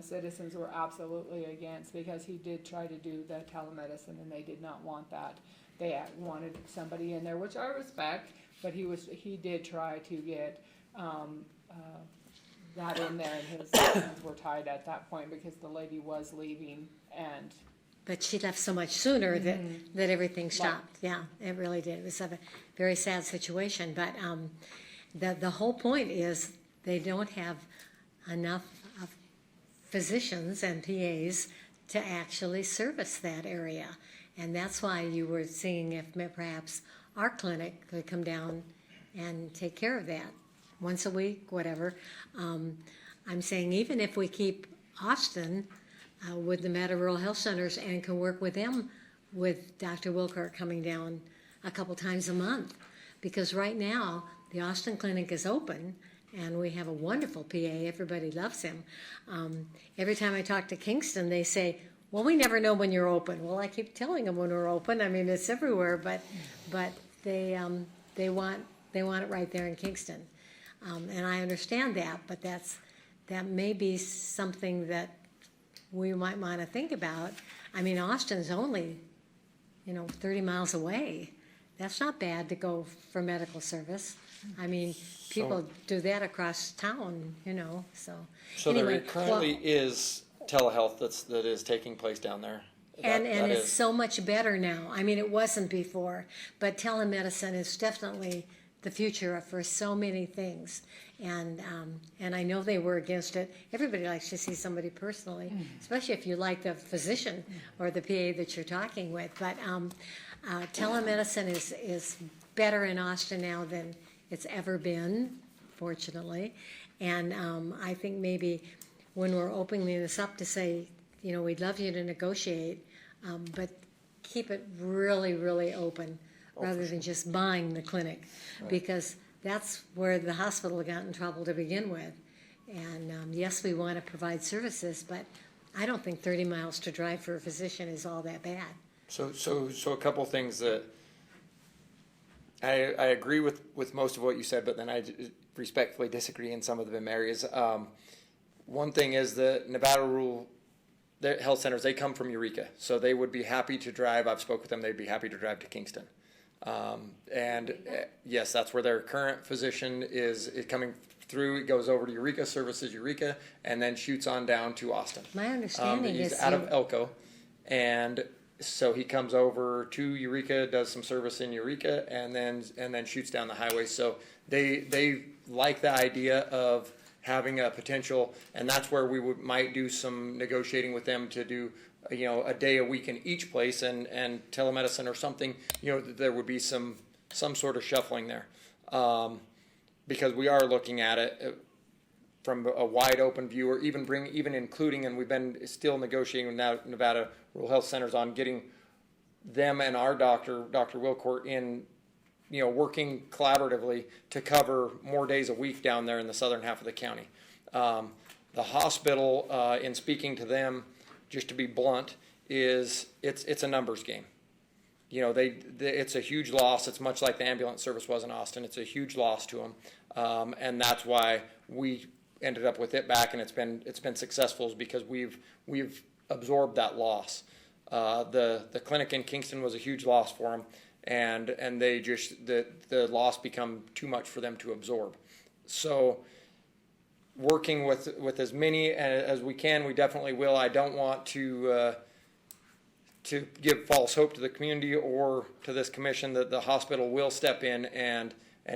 citizens were absolutely against, because he did try to do the telemedicine, and they did not want that. They wanted somebody in there, which I respect, but he did try to get that in there, and his hands were tied at that point, because the lady was leaving, and But she left so much sooner that everything stopped. Yeah, it really did. It was a very sad situation. But the whole point is they don't have enough physicians and PAs to actually service that area. And that's why you were seeing if perhaps our clinic could come down and take care of that once a week, whatever. I'm saying even if we keep Austin with the Nevada Rural Health Centers and can work with them, with Dr. Wilkert coming down a couple times a month. Because right now, the Austin Clinic is open, and we have a wonderful PA. Everybody loves him. Every time I talk to Kingston, they say, well, we never know when you're open. Well, I keep telling them when we're open. I mean, it's everywhere, but they want it right there in Kingston. And I understand that, but that may be something that we might want to think about. I mean, Austin's only, 30 miles away. That's not bad to go for medical service. I mean, people do that across town, so. So anyway, there currently is telehealth that is taking place down there. And That it's is- so much better now. I mean, it wasn't before, but telemedicine is definitely the future for so many things. And I know they were against it. Everybody likes to see somebody personally, especially if you like the physician or the PA that you're talking with. But telemedicine is better in Austin now than it's ever been, fortunately. And I think maybe when we're opening this up to say, we'd love you to negotiate, but keep it really, really open rather than just buying the clinic, because that's where the hospital got in trouble to begin with. And yes, we want to provide services, but I don't think 30 miles to drive for a physician is all that bad. So a couple things that I agree with most of what you said, but then I respectfully disagree in some of them areas. One thing is the Nevada Rural Health Centers, they come from Eureka, so they would be happy to drive. I've spoke with them, they'd be happy to drive to Kingston. Yes, that's where their current physician is coming through. It goes over to Eureka, services Eureka, and then shoots on down to Austin. My understanding He's is out of Elko, and so he comes over to Eureka, does some service in Eureka, and then shoots down the highway. So they like the idea of having a potential, and that's where we might do some negotiating with them to do, a day a week in each place, and telemedicine or something. There would be some sort of shuffling there, because we are looking at it from a wide open view, or even including, and we've been still negotiating with Nevada Rural Health Centers on getting them and our Dr. Wilcourt in, working collaboratively to cover more days a week down there in the southern half of the county. The hospital, in speaking to them, just to be blunt, it's a numbers game. It's a huge loss. It's much like the ambulance service was in Austin. It's a huge loss to them, and that's why we ended up with it back, and it's been successful, is because we've absorbed that loss. The clinic in Kingston was a huge loss for them, and they just the loss become too much for them to absorb. So working with as many as we can, we definitely will. I don't want to give false hope to the community or to this commission that the hospital will step in and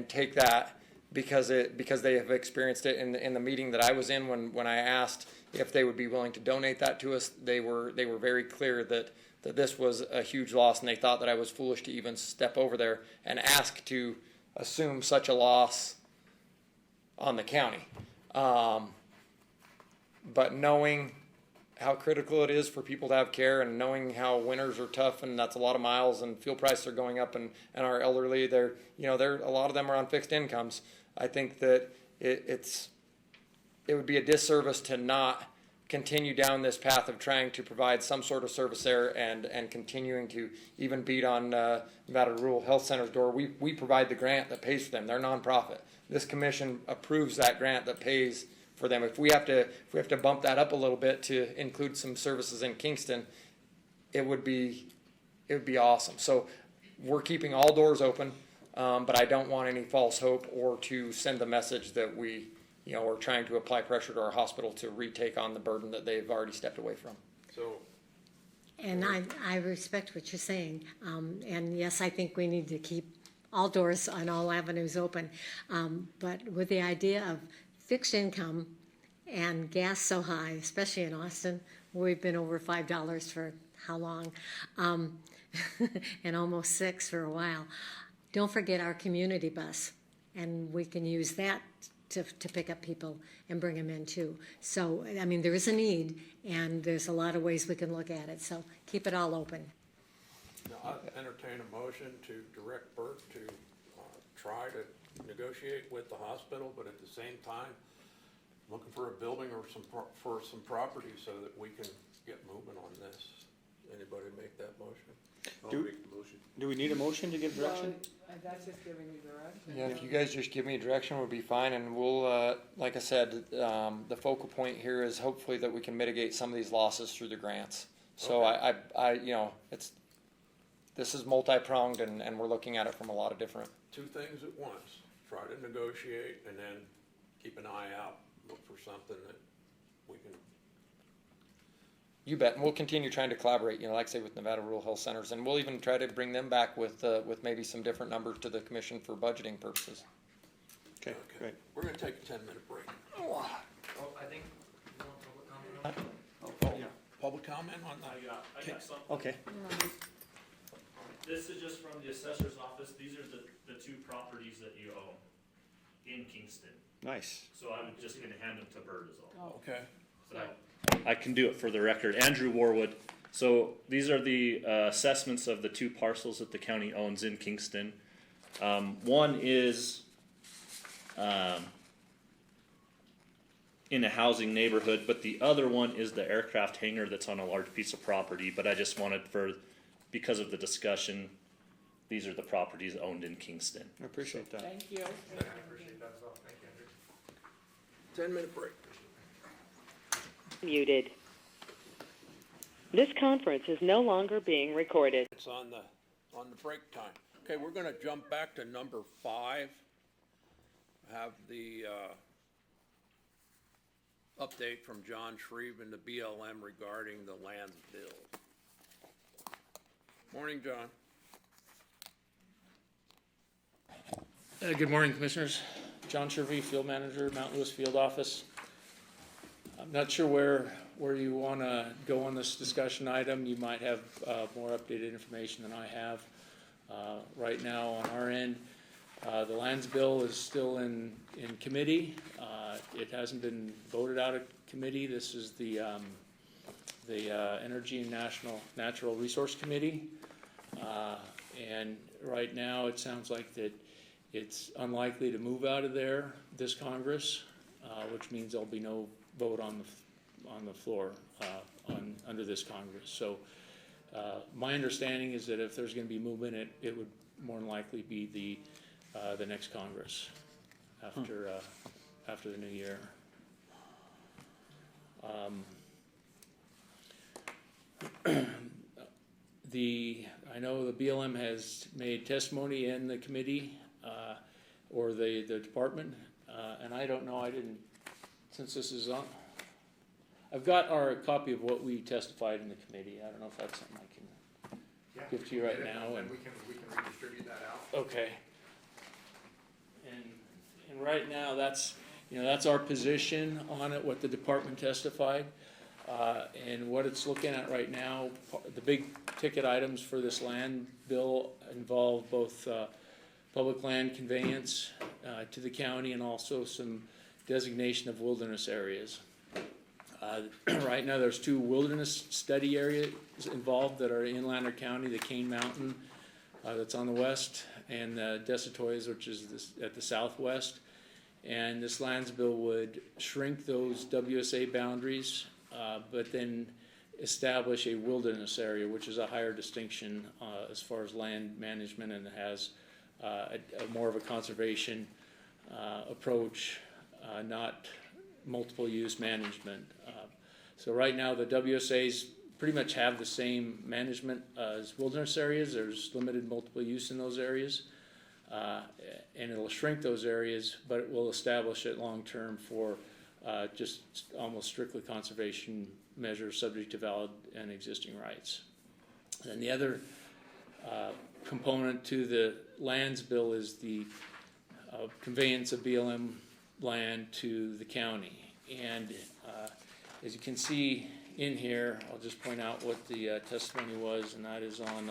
take that, because they have experienced it in the meeting that I was in when I asked if they would be willing to donate that to us. They were very clear that this was a huge loss, and they thought that I was foolish to even step over there and ask to assume such a loss on the county. But knowing how critical it is for people to have care, and knowing how winters are tough, and that's a lot of miles, and fuel prices are going up, and our elderly, they're a lot of them are on fixed incomes. I think that it would be a disservice to not continue down this path of trying to provide some sort of service there, and continuing to even beat on Nevada Rural Health Center's door. We provide the grant that pays for them. They're nonprofit. This commission approves that grant that pays for them. If we have to bump that up a little bit to include some services in Kingston, it would be awesome. So we're keeping all doors open, but I don't want any false hope or to send the message that we are trying to apply pressure to our hospital to retake on the burden that they've already stepped away from. So, And I respect what you're saying. And yes, I think we need to keep all doors and all avenues open. But with the idea of fixed income and gas so high, especially in Austin, where we've been over $5 for how long? And almost $6 for a while. Don't forget our community bus, and we can use that to pick up people and bring them in too. So, I mean, there is a need, and there's a lot of ways we can look at it, so keep it all open. now I entertain a motion to direct Bert to try to negotiate with the hospital, but at the same time, looking for a building or for some property so that we can get moving on this. Anybody make that motion? Do we need a motion to give direction? Well, that's just giving you direction. Yeah, if you guys just give me direction, we'll be fine, and we'll, like I said, the focal point here is hopefully that we can mitigate some of these losses through the grants. So Okay. this is multi-pronged, and we're looking at it from a lot of different. Two things at once. Try to negotiate and then keep an eye out, look for something that we can. You bet, and we'll continue trying to collaborate, like I say, with Nevada Rural Health Centers, and we'll even try to bring them back with maybe some different numbers to the commission for budgeting purposes. Okay, great. We're gonna take a 10-minute break. Oh, I think, you want public comment on that? Public comment on that? I got something. Okay. This is just from the assessor's office. These are the two properties that you own in Kingston. Nice. So I'm just gonna hand them to Bert is all. Okay. So I can do it for the record. Andrew Warwood. So these are the assessments of the two parcels that the county owns in Kingston. One is in a housing neighborhood, but the other one is the aircraft hangar that's on a large piece of property. But I just wanted because of the discussion, these are the properties owned in Kingston. I appreciate that. Thank you. I appreciate that as well, thank you, Andrew. 10-minute break. Muted. This conference is no longer being recorded. It's on the break time. Okay, we're gonna jump back to number 5. Have the, update from John Shreve and the BLM regarding the land bill. Morning, John. Good morning, Commissioners. John Shervey, Field Manager, Mount Lewis Field Office. I'm not sure where you want to go on this discussion item. You might have more updated information than I have. Right now, on our end, the lands bill is still in committee. It hasn't been voted out of committee. This is the Energy and Natural Resource Committee. And right now, it sounds like that it's unlikely to move out of there this Congress, which means there'll be no vote on the floor under this Congress. So my understanding is that if there's going to be movement, it would more than likely be the next Congress after the new year. I know the BLM has made testimony in the committee or the department, and I don't know. Since this is on. I've got our copy of what we testified in the committee. I don't know if that's something I can give to you right now. And we can redistribute that out. Okay. And right now, that's our position on it, what the department testified. And what it's looking at right now, the big ticket items for this land bill involve both public land conveyance to the county and also some designation of wilderness areas. Right now, there's 2 wilderness study areas involved that are in Lander County, the Cane Mountain that's on the west, and Desotoyes, which is at the southwest. And this lands bill would shrink those WSA boundaries, but then establish a wilderness area, which is a higher distinction as far as land management, and has a more of a conservation approach, not multiple use management. So right now, the WSAs pretty much have the same management as wilderness areas. There's limited multiple use in those areas. And it'll shrink those areas, but it will establish it long-term for just almost strictly conservation measures subject to valid and existing rights. And the other component to the lands bill is the conveyance of BLM land to the county. And as you can see in here, I'll just point out what the testimony was, and that is on,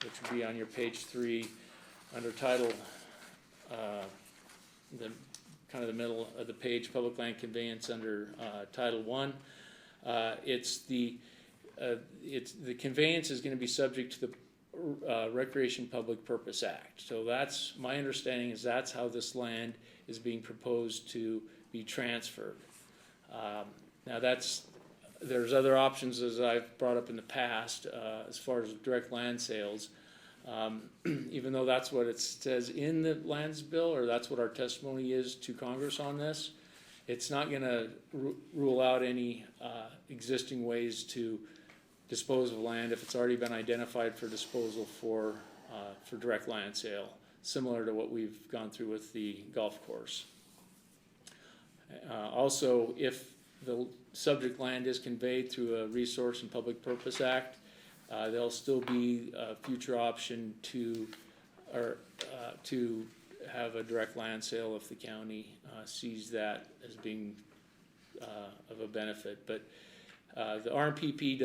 which would be on your page 3, under title, the kind of the middle of the page, public land conveyance under Title 1. It's the conveyance is going to be subject to the Recreation Public Purpose Act. So that's my understanding is that's how this land is being proposed to be transferred. Now there's other options, as I've brought up in the past, as far as direct land sales. Even though that's what it says in the lands bill, or that's what our testimony is to Congress on this, it's not going to rule out any existing ways to dispose of land if it's already been identified for disposal for direct land sale, similar to what we've gone through with the golf course. Also, if the subject land is conveyed through a Resource and Public Purpose Act, there'll still be a future option to have a direct land sale if the county sees that as being of a benefit. But the RMPP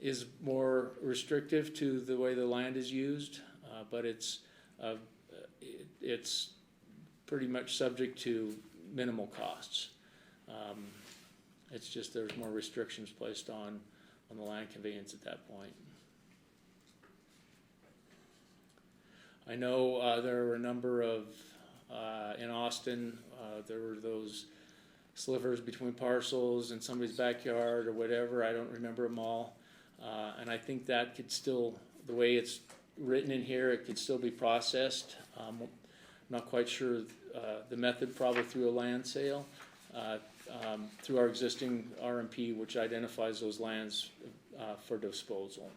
is more restrictive to the way the land is used, but it's pretty much subject to minimal costs. It's just there's more restrictions placed on the land conveyance at that point. I know there were a number of, in Austin, there were those slivers between parcels in somebody's backyard or whatever. I don't remember them all. And I think that could still, the way it's written in here, it could still be processed. Not quite sure, the method, probably through a land sale, through our existing RMP, which identifies those lands, for disposal.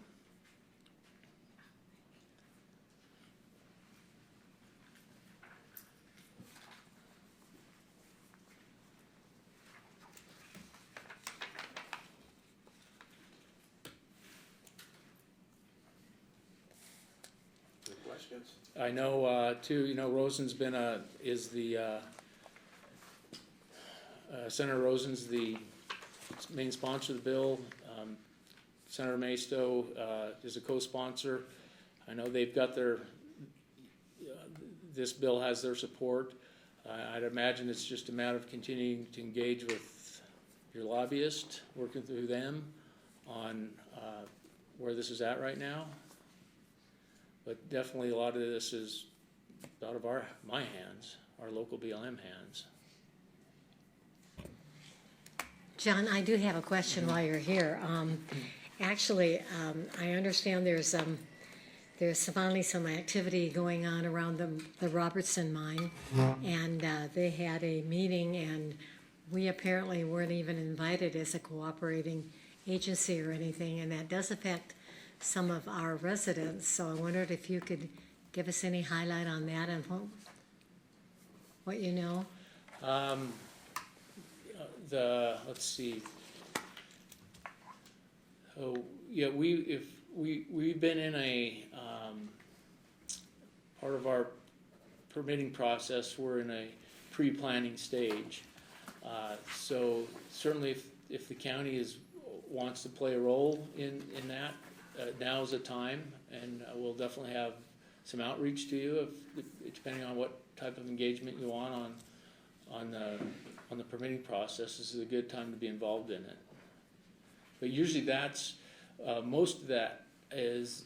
Any questions? I know, too, Rosen's is the, Senator Rosen's the main sponsor of the bill. Senator Maisto, is a co-sponsor. I know they've got this bill has their support. I'd imagine it's just a matter of continuing to engage with your lobbyist, working through them on, where this is at right now. But definitely a lot of this is out of my hands, our local BLM hands. John, I do have a question while you're here. Actually, I understand there's finally some activity going on around the Robertson mine, and they had a meeting, and we apparently weren't even invited as a cooperating agency or anything, and that does affect some of our residents. So I wondered if you could give us any highlight on that and what you know. Let's see. Oh, yeah, we've been in a, part of our permitting process, we're in a pre-planning stage. So certainly if the county wants to play a role in that, now is the time, and we'll definitely have some outreach to you, depending on what type of engagement you want on the permitting process. This is a good time to be involved in it. But usually that's, most of that is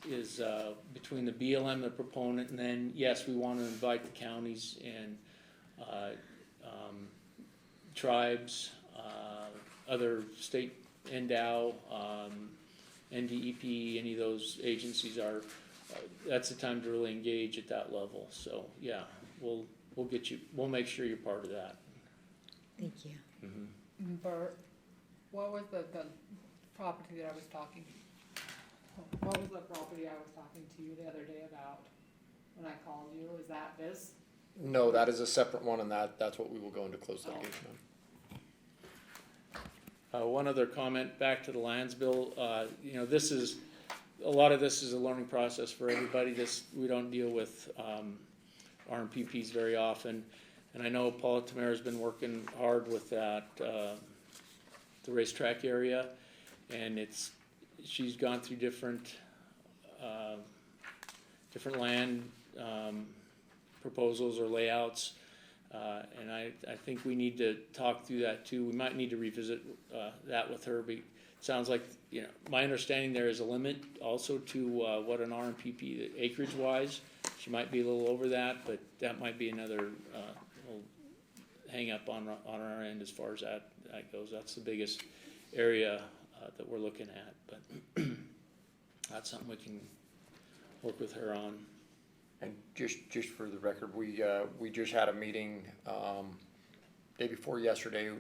between the BLM, the proponent, and then, yes, we want to invite the counties and tribes, other state NDOW, NDEP, any of those agencies are, that's the time to really engage at that level. So, yeah, we'll make sure you're part of that. Thank you. Mm-hmm. Bert, what was the property that I was talking, what was the property I was talking to you the other day about when I called you? Is that this? No, that is a separate one, and that's what we will go into closed litigation on. One other comment back to the lands bill. This is a lot of this is a learning process for everybody. We don't deal with RMPPs very often, and I know Paula Tamara's been working hard with that the racetrack area, and she's gone through different land proposals or layouts. And I think we need to talk through that too. We might need to revisit that with her. But it sounds like, my understanding there is a limit also to what an RMPP acreage wise. She might be a little over that, but that might be another little hang up on our end as far as that goes. That's the biggest area that we're looking at. But that's something we can work with her on. And just for the record, we just had a meeting day before yesterday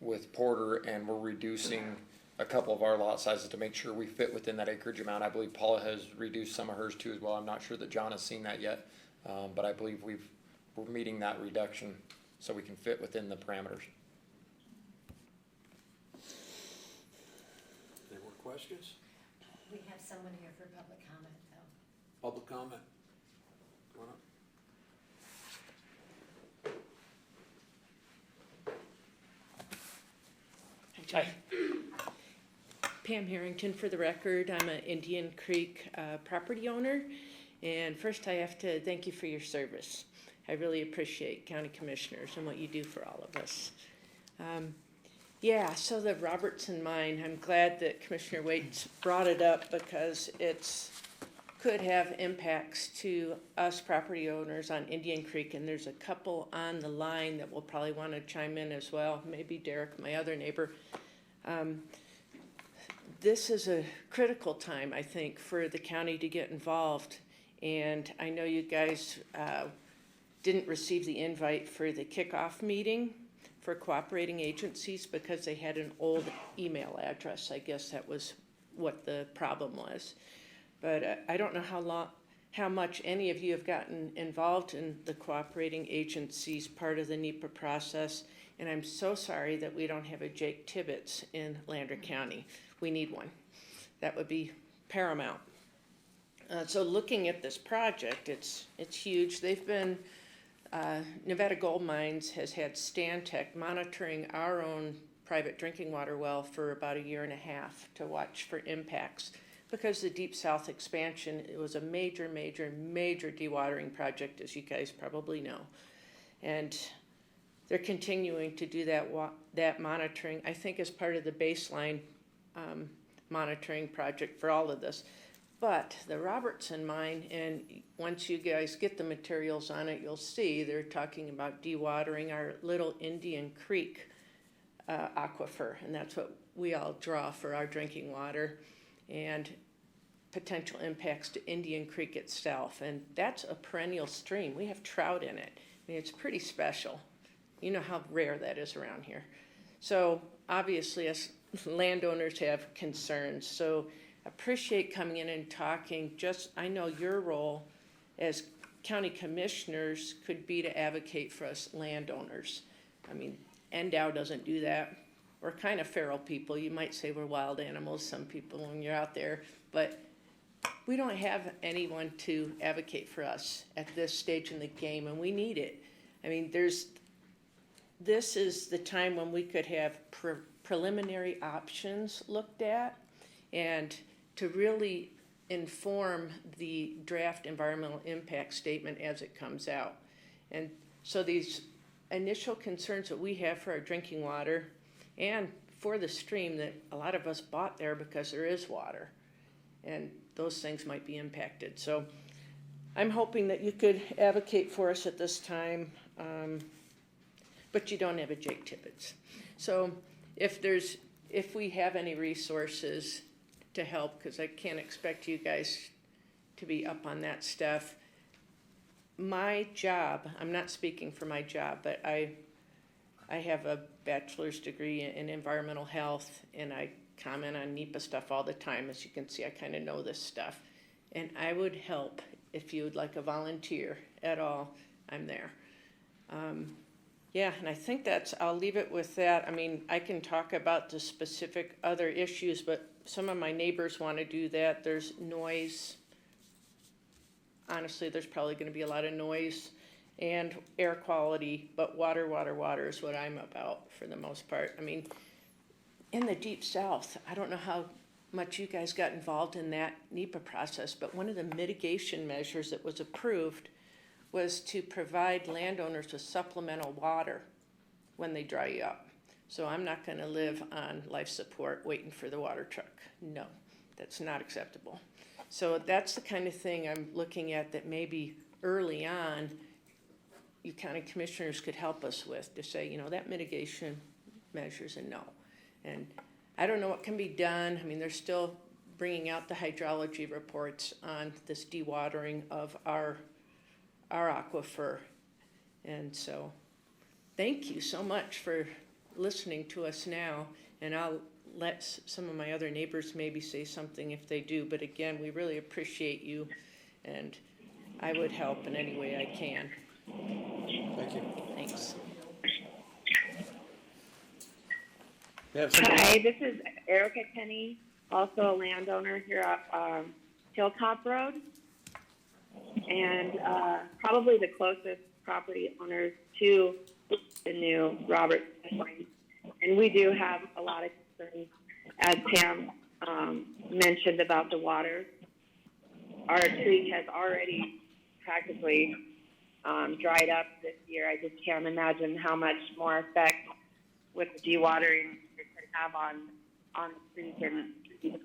with Porter, and we're reducing a couple of our lot sizes to make sure we fit within that acreage amount. I believe Paula has reduced some of hers too as well. I'm not sure that John has seen that yet, but I believe we're meeting that reduction so we can fit within the parameters. Any more questions? We have someone here for public comment, though. Public comment? Come on up. Hi. Pam Harrington for the record. I'm an Indian Creek property owner. And first I have to thank you for your service. I really appreciate county commissioners and what you do for all of us. So the Robertson mine, I'm glad that Commissioner Waits brought it up because could have impacts to us property owners on Indian Creek, and there's a couple on the line that will probably want to chime in as well. Maybe Derek, my other neighbor. this is a critical time, I think, for the county to get involved. And I know you guys didn't receive the invite for the kickoff meeting for cooperating agencies because they had an old email address. I guess that was what the problem was. But I don't know how much any of you have gotten involved in the cooperating agencies part of the NEPA process. And I'm so sorry that we don't have a Jake Tibbetts in Lander County. We need one. That would be paramount. So looking at this project, it's huge. They've been, Nevada Gold Mines has had Stantec monitoring our own private drinking water well for about 1.5 years to watch for impacts. Because the Deep South expansion, it was a major dewatering project, as you guys probably know. And they're continuing to do that monitoring, I think, as part of the baseline monitoring project for all of this. But the Robertson mine, and once you guys get the materials on it, you'll see they're talking about dewatering our little Indian Creek aquifer, and that's what we all draw for our drinking water, and potential impacts to Indian Creek itself. And that's a perennial stream. We have trout in it. I mean, it's pretty special. You know how rare that is around here. So obviously, us landowners have concerns. So appreciate coming in and talking. I know your role as county commissioners could be to advocate for us landowners. I mean, NDOW doesn't do that. We're kind of feral people. You might say we're wild animals, some people, when you're out there, but we don't have anyone to advocate for us at this stage in the game, and we need it. I mean, this is the time when we could have preliminary options looked at and to really inform the draft environmental impact statement as it comes out. And so these initial concerns that we have for our drinking water and for the stream that a lot of us bought there because there is water, and those things might be impacted. So I'm hoping that you could advocate for us at this time, but you don't have a Jake Tibbetts. So if we have any resources to help, because I can't expect you guys to be up on that stuff. My job, I'm not speaking for my job, but I have a bachelor's degree in environmental health, and I comment on NEPA stuff all the time. As you can see, I kind of know this stuff. And I would help if you would like a volunteer at all. I'm there. Yeah, and I think I'll leave it with that. I mean, I can talk about the specific other issues, but some of my neighbors want to do that. There's noise. Honestly, there's probably going to be a lot of noise and air quality, but water is what I'm about for the most part. I mean, in the Deep South, I don't know how much you guys got involved in that NEPA process, but one of the mitigation measures that was approved was to provide landowners with supplemental water when they dry you up. So I'm not going to live on life support waiting for the water truck. No, that's not acceptable. So that's the kind of thing I'm looking at that maybe early on you county commissioners could help us with, to say, that mitigation measures a no. And I don't know what can be done. I mean, they're still bringing out the hydrology reports on this dewatering of our aquifer. And so thank you so much for listening to us now. And I'll let some of my other neighbors maybe say something if they do. But again, we really appreciate you, and I would help in any way I can. Thank you. Thanks. Hi, this is Erica Kenny, also a landowner here at Hilltop Road, and probably the closest property owners to the new Robertson mine. And we do have a lot of concerns, as Pam mentioned, about the water. Our creek has already practically dried up this year. I just can't imagine how much more effect with the dewatering it could have on the creek. And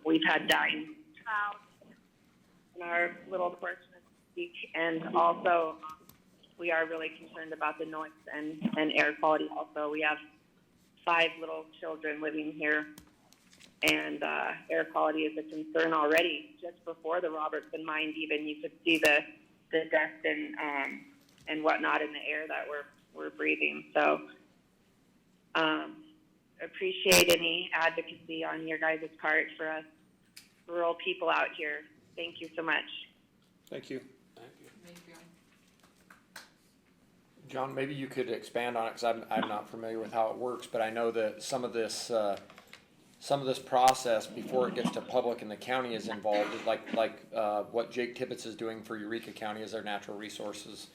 we've had dying trout in our little portion of the creek, and also we are really concerned about the noise and air quality. Also, we have 5 little children living here, and air quality is a concern already. Just before the Robertson mine, even you could see the dust and whatnot in the air that we're breathing. So appreciate any advocacy on your guys' part for us rural people out here. Thank you so much. Thank you. Thank you. Thank you. John, maybe you could expand on it, because I'm not familiar with how it works, but I know that some of this process before it gets to public and the county is involved, like what Jake Tibbetts is doing for Eureka County as their natural resources.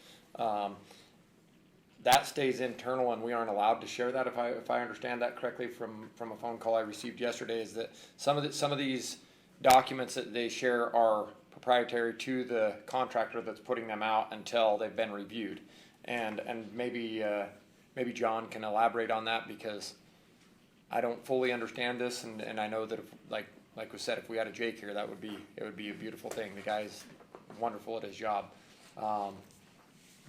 That stays internal, and we aren't allowed to share that. If I understand that correctly from a phone call I received yesterday, is that some of these documents that they share are proprietary to the contractor that's putting them out until they've been reviewed. And maybe John can elaborate on that, because I don't fully understand this, and I know that if, like we said, if we had a Jake here, it would be a beautiful thing. The guy's wonderful at his job.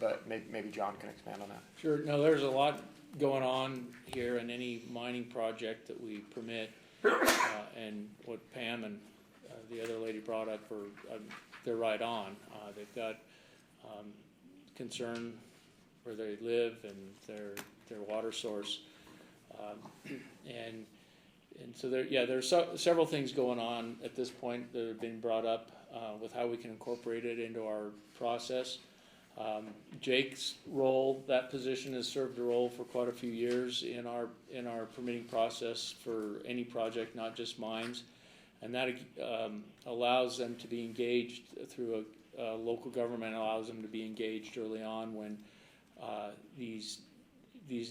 But maybe John can expand on that. Sure. No, there's a lot going on here in any mining project that we permit, and what Pam and the other lady brought up they're right on. They've got concern where they live and their water source, and so there's several things going on at this point that have been brought up with how we can incorporate it into our process. Jake's role, that position has served a role for quite a few years in our permitting process for any project, not just mines, and that allows them to be engaged through a local government, allows them to be engaged early on when these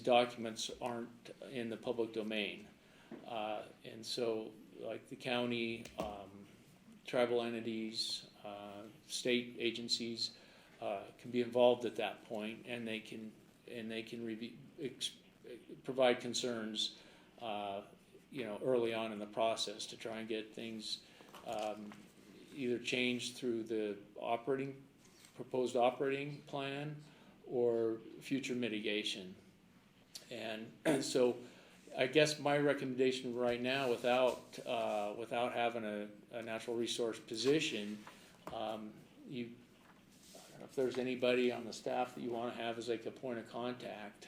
documents aren't in the public domain, and so like the county, tribal entities, state agencies can be involved at that point, and they can provide concerns, early on in the process to try and get things either changed through the proposed operating plan or future mitigation. And so I guess my recommendation right now, without having a natural resource position, if there's anybody on the staff that you want to have as like a point of contact,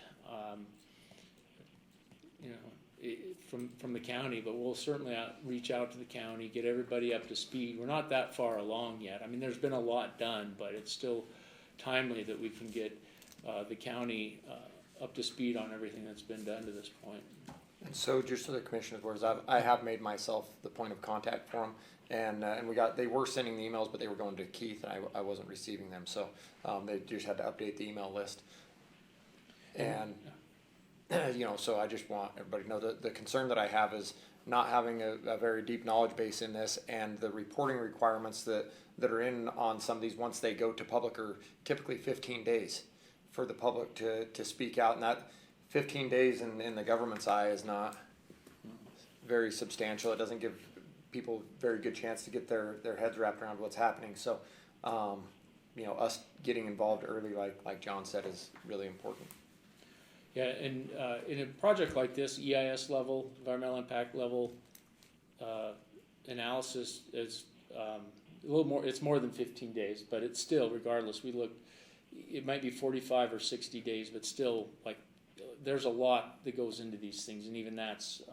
from the county, but we'll certainly reach out to the county, get everybody up to speed. We're not that far along yet. I mean, there's been a lot done, but it's still timely that we can get the county up to speed on everything that's been done to this point. And so, just so the commissioner's words, I have made myself the point of contact for them, and they were sending the emails, but they were going to Keith, and I wasn't receiving them, so they just had to update the email list. And so I just want everybody to know that the concern that I have is not having a very deep knowledge base in this, and the reporting requirements that are in on some of these once they go to public are typically 15 days for the public to speak out, and that 15 days in the government's eye is not very substantial. It doesn't give people a very good chance to get their heads wrapped around what's happening. So, us getting involved early, like John said, is really important. Yeah, and in a project like this, EIS level, environmental impact level analysis is a little more. It's more than 15 days, but it's still, regardless, it might be 45 or 60 days, but still, there's a lot that goes into these things, and even that's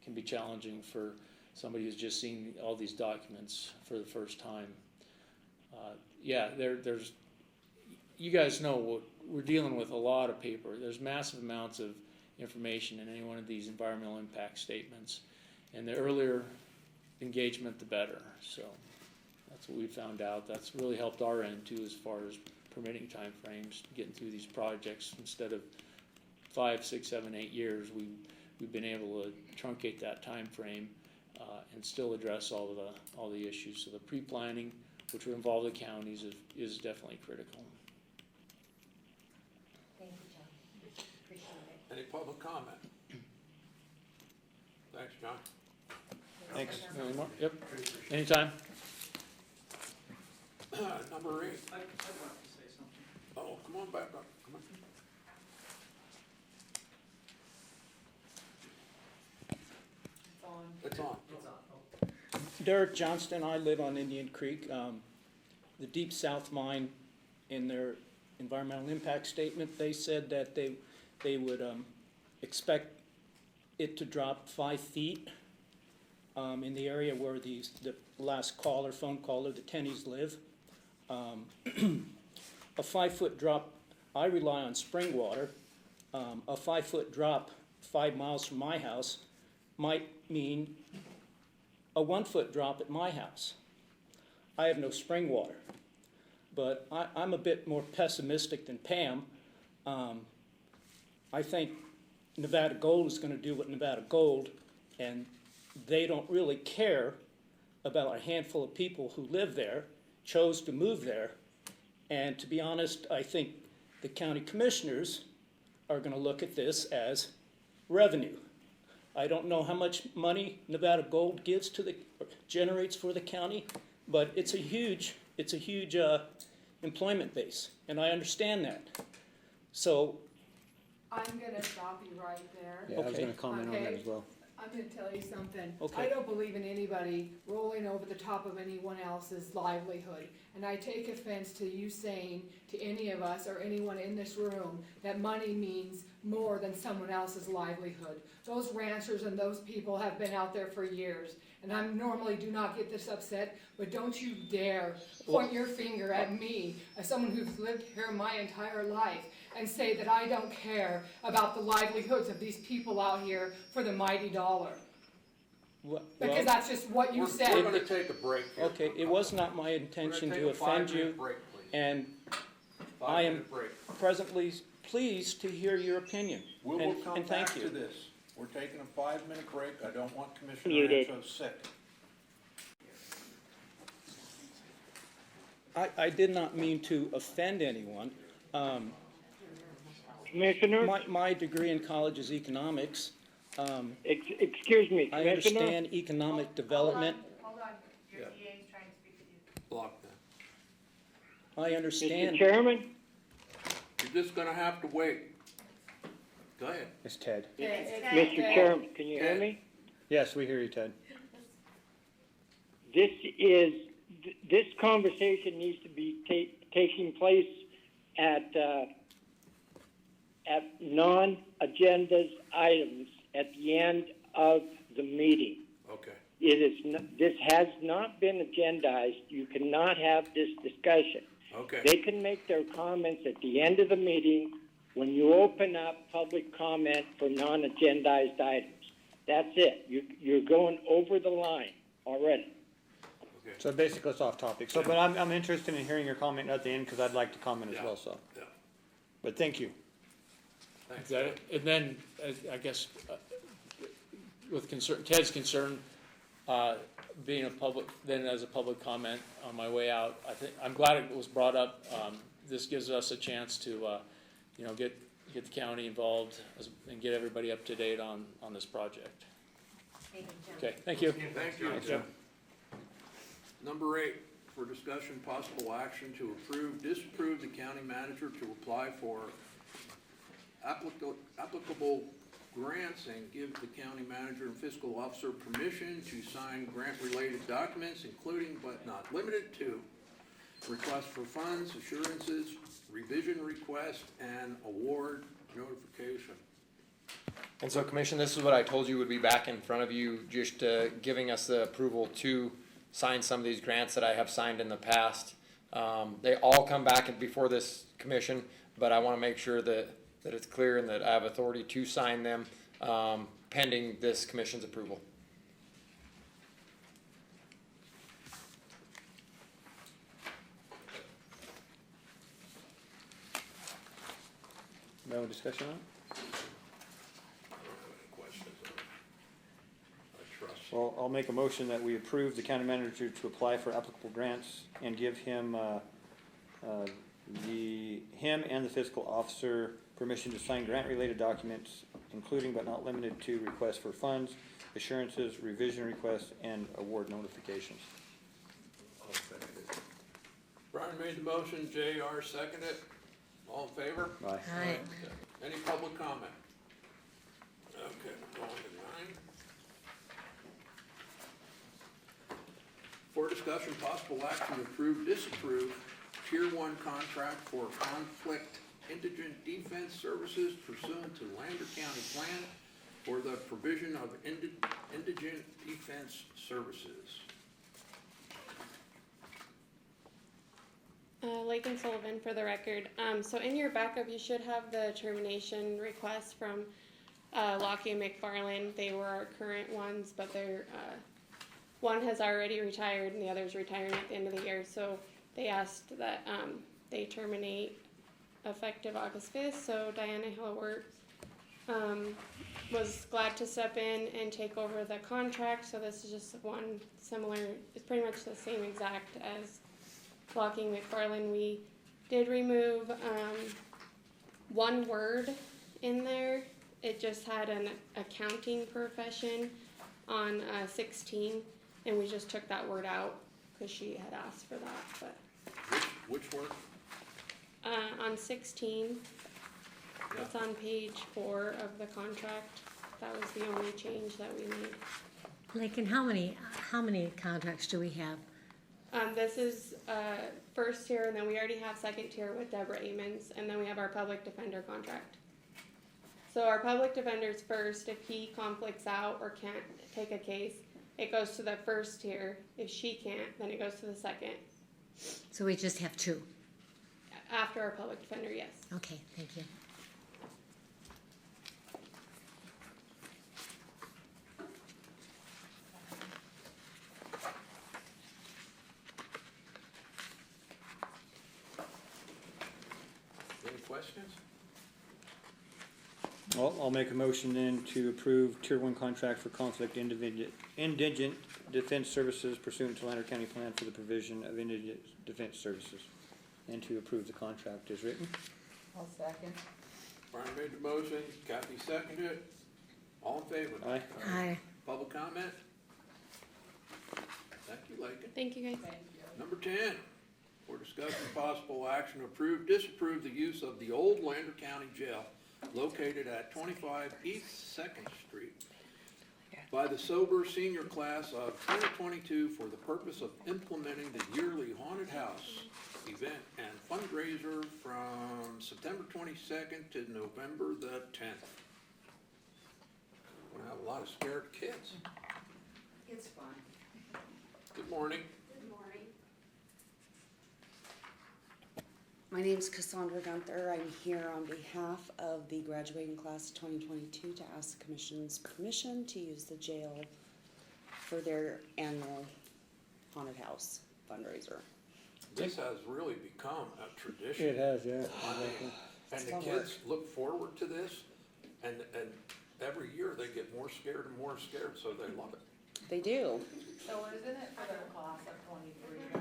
can be challenging for somebody who's just seen all these documents for the first time. There's. You guys know we're dealing with a lot of paper. There's massive amounts of information in any one of these environmental impact statements, and the earlier engagement, the better. So that's what we found out. That's really helped our end too, as far as permitting timeframes, getting through these projects. Instead of 5, 6, 7, 8 years, we've been able to truncate that time frame and still address all the issues. So the pre-planning, which would involve the counties, is definitely critical. Thank you, John. Appreciate it. Any public comment? Thanks, John. Thanks. Any more? Yep. Anytime. Number 8. I'd like to say something. Oh, come on back up. Come on. It's on. It's on. It's Derek Johnston, I live on Indian Creek. The Deep South Mine, in their environmental impact statement, they said that they would expect it to drop 5 feet in the area where the last caller, phone caller, the Tennys live. A 5-foot drop, I rely on spring water. A 5-foot drop 5 miles from my house might mean a 1-foot drop at my house. I have no spring water, but I'm a bit more pessimistic than Pam. I think Nevada Gold is going to do what Nevada Gold, and they don't really care about a handful of people who live there, chose to move there. And to be honest, I think the county commissioners are going to look at this as revenue. I don't know how much money Nevada Gold generates for the county, but it's a huge employment base, and I understand that. So, I'm gonna stop you right there. Yeah, I was Okay. gonna comment on that as well. I'm gonna tell you something. Okay. I don't believe in anybody rolling over the top of anyone else's livelihood. And I take offense to you saying to any of us or anyone in this room that money means more than someone else's livelihood. Those ranchers and those people have been out there for years. And I normally do not get this upset, but don't you dare point your finger at me as someone who's lived here my entire life and say that I don't care about the livelihoods of these people out here for the mighty dollar. Because that's just what you We're said. gonna take a break here. okay, it was not my intention to offend you, Break, please. and I am 5-minute break. presently pleased to hear your opinion. We will And- come and thank back you. to this. We're taking a 5-minute break. I don't want Commissioner Muted. Ancho sick. I did not mean to offend anyone. Commissioner, My degree in college is economics. excuse me, I Commissioner. understand economic development. Hold on, Yeah. your DA is trying to speak with you. Block that. I Mr. understand. Chairman, You're just gonna have to wait. Go ahead. It's Ted. Mr. Chairman, can you hear Ted. me? Yes, we hear you, Ted. This conversation needs to be taking place at non-agendas items at the end of the meeting. Okay. This has not been agendized. You cannot have this discussion. Okay. They can make their comments at the end of the meeting when you open up public comment for non-agendized items. That's it. You're going over the line already. So basically it's off topic. So, but I'm interested in hearing your comment at the end, cause I'd like to comment as Yeah. well, so. Yeah. But thank you. Thanks. And then, I guess, with Ted's concern, being a public, then as a public comment on my way out, I'm glad it was brought up. This gives us a chance to, get the county involved and get everybody up to date on this project. Okay, thank you. Thank you. Thanks, Jim. Number 8, for discussion, possible action to approve, disapprove the county manager to apply for applicable grants and give the county manager and fiscal officer permission to sign grant-related documents, including but not limited to request for funds, assurances, revision request, and award notification. And so, Commission, this is what I told you would be back in front of you, just giving us the approval to sign some of these grants that I have signed in the past. They all come back before this commission, but I want to make sure that it's clear and that I have authority to sign them pending this commission's approval. No discussion on it? I don't have any questions on it. I trust. Well, I'll make a motion that we approve the county manager to apply for applicable grants and give him, him and the fiscal officer permission to sign grant-related documents, including but not limited to requests for funds, assurances, revision requests, and award notifications. I'll second it. Brian made the motion, JR seconded it. All in favor? Aye. Aye. Any public comment? Okay, we're going to 9. For discussion, possible action to approve, disapprove, Tier 1 contract for conflict indigent defense services pursuant to Lander County Plan for the provision of indigent defense services. Lakin Sullivan for the record. So in your backup, you should have the termination request from Lockie and McFarland. They were our current ones, but they're one has already retired and the other is retiring at the end of the year. So they asked that they terminate effective August 5th. So Diana Hillwort was glad to step in and take over the contract. So this is just one similar, it's pretty much the same exact as Locking McFarland. We did remove one word in there. It just had an accounting profession on 16, and we just took that word out because she had asked for that. But Which word? on 16, it's on page 4 of the contract. That was the only change that we made. Lakin, how many contracts do we have? This is first tier, and then we already have second tier with Deborah Amons, and then we have our public defender contract. So our public defender's first. If he conflicts out or can't take a case, it goes to the first tier. If she can't, then it goes to the second. So we just have 2? After our public defender, yes. Okay, thank you. Any questions? Well, I'll make a motion then to approve Tier 1 contract for conflict indigent defense services pursuant to Lander County Plan for the provision of indigent defense services, and to approve the contract as written. I'll second. Brian made the motion, Kathy seconded it. All in favor? Aye. Aye. Public comment? Thank you, Lakin. Thank you, guys. Thank you. Number 10, for discussion possible action, approve, disapprove the use of the old Lander County Jail located at 25 East Second Street by the sober senior class of 2022 for the purpose of implementing the yearly haunted house event and fundraiser from September 22nd to November the 10th. We're gonna have a lot of scared kids. It's fun. Good morning. Good morning. My name's Cassandra Gunther. I'm here on behalf of the graduating class of 2022 to ask the commission's permission to use the jail for their annual haunted house fundraiser. This has really become a tradition. It has, yeah. And the kids look forward to this, and every year they get more scared and more scared, so they love it. They do. So isn't it for the class of 23 though?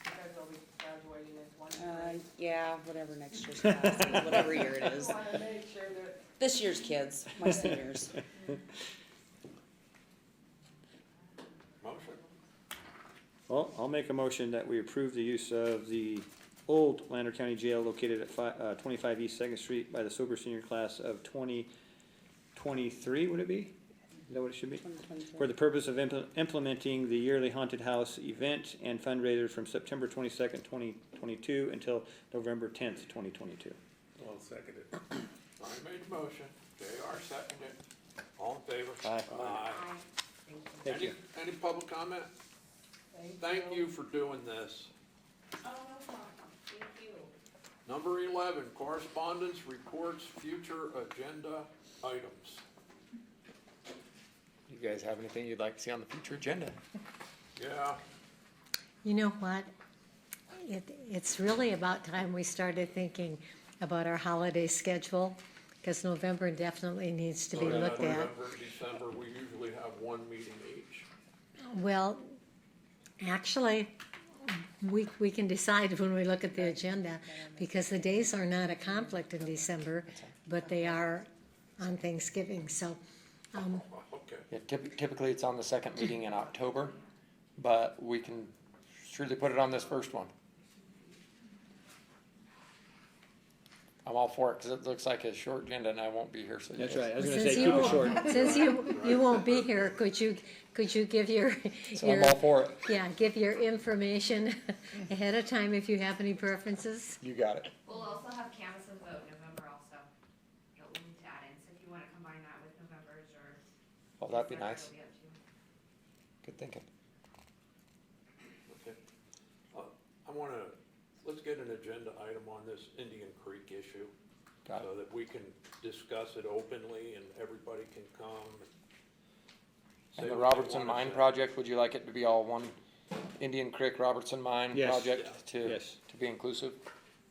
Because they'll be graduating in 23. Yeah, whatever next year's class is, whatever year it is. I want to make sure that. This year's kids, my seniors. Motion? Well, I'll make a motion that we approve the use of the old Lander County Jail located at 25 East Second Street by the sober senior class of 2023, would it be? Is that what it should be? 2023. For the purpose of implementing the yearly haunted house event and fundraiser from September 22nd, 2022 until November 10th, 2022. I'll second it. I made the motion, JR seconded. All in favor? Aye. Aye. Thank you. Any public comment? Thank you for doing this. Oh, no problem. Thank you. Number 11, correspondence, reports, future agenda items. You guys have anything you'd like to see on the future agenda? Yeah, You know what? It's really about time we started thinking about our holiday schedule, because November definitely needs to be looked at. November, December, we usually have one meeting each. Well, actually, we can decide when we look at the agenda, because the days are not a conflict in December, but they are on Thanksgiving, so, Okay. Yeah, typically it's on the second meeting in October, but we can surely put it on this first one. I'm all for it, cause it looks like a short agenda and I won't be here, so. That's yes. right, I was gonna Since say, you keep it won't- short. Since you won't be here, could you give your, So I'm all for it. yeah, give your information ahead of time if you have any preferences? You got it. We'll also have canvas and vote November also. That we'll need to add in, so if you wanna combine that with November's or. Oh, that'd be December's, nice. it'll be up to you. Good thinking. Okay. Let's get an agenda item on this Indian Creek issue. Got it. So that we can discuss it openly and everybody can come. say And the what they Robertson wanna Mine say. project, would you like it to be all one Indian Creek Robertson Mine Yes. project Yeah. to be inclusive?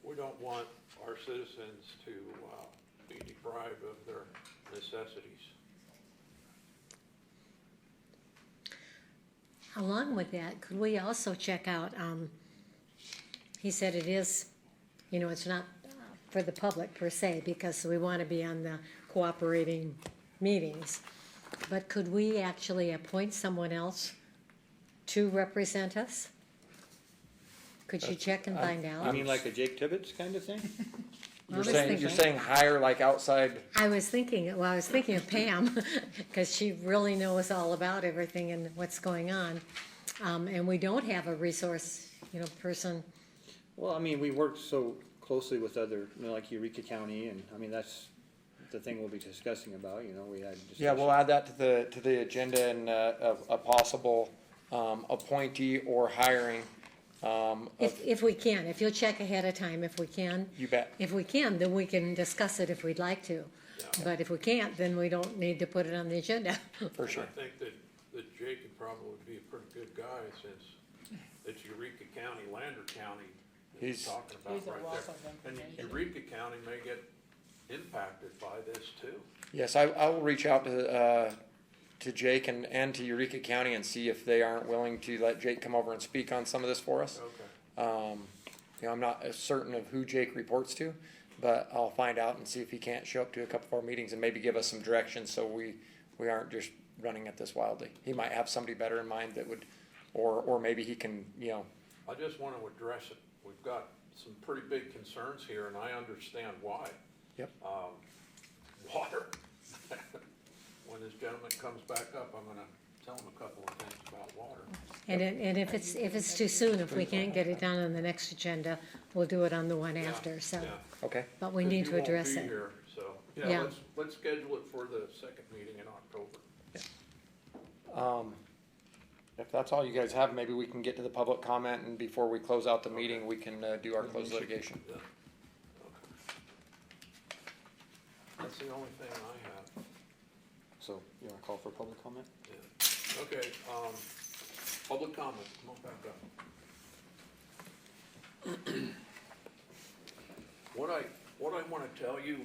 We don't want our citizens to be deprived of their necessities. Along with that, could we also check out, he said it is, it's not for the public per se, because we want to be on the cooperating meetings. But could we actually appoint someone else to represent us? Could you check and find I out? mean, like a Jake Tibbetts kind of thing? I You're was saying, you're thinking- saying hire like outside, I was thinking of Pam, because she really knows all about everything and what's going on. And we don't have a resource, person. Well, I mean, we work so closely with other, like Eureka County, and, I mean, that's the thing we'll be discussing about, we had. yeah, we'll add that to the agenda and, a possible, appointee or hiring, If we can, if you'll check ahead of time, if we can. you bet. If we can, then we can discuss it if we'd like to. But if we can't, then we don't need to put it on the agenda. For sure. I think that Jake would probably be a pretty good guy since it's Eureka County, Lander County that we're He's- talking He's a about right wealth there. of And information. Eureka County may get impacted by this too. Yes, I will reach out to Jake and to Eureka County and see if they aren't willing to let Jake come over and speak on some of this for us. Okay. I'm not as certain of who Jake reports to, but I'll find out and see if he can't show up to a couple of our meetings and maybe give us some direction so we aren't just running at this wildly. He might have somebody better in mind that would, or maybe he can, I just want to address it. We've got some pretty big concerns here and I understand why. Yep. Water. When this gentleman comes back up, I'm gonna tell him a couple of things about water. And if it's too soon, if we can't get it done on the next agenda, we'll do it on the one after, so. Yeah. okay. But we 'Cause need you to won't address be it. here, so, Yeah. yeah, let's schedule it for the second meeting in October. If that's all you guys have, maybe we can get to the public comment and before we close out the meeting, we can do our closed litigation. Yeah. Okay. That's the only thing I have. So, you wanna call for public comment? Yeah. Okay, public comment, come on back up. What I wanna tell you,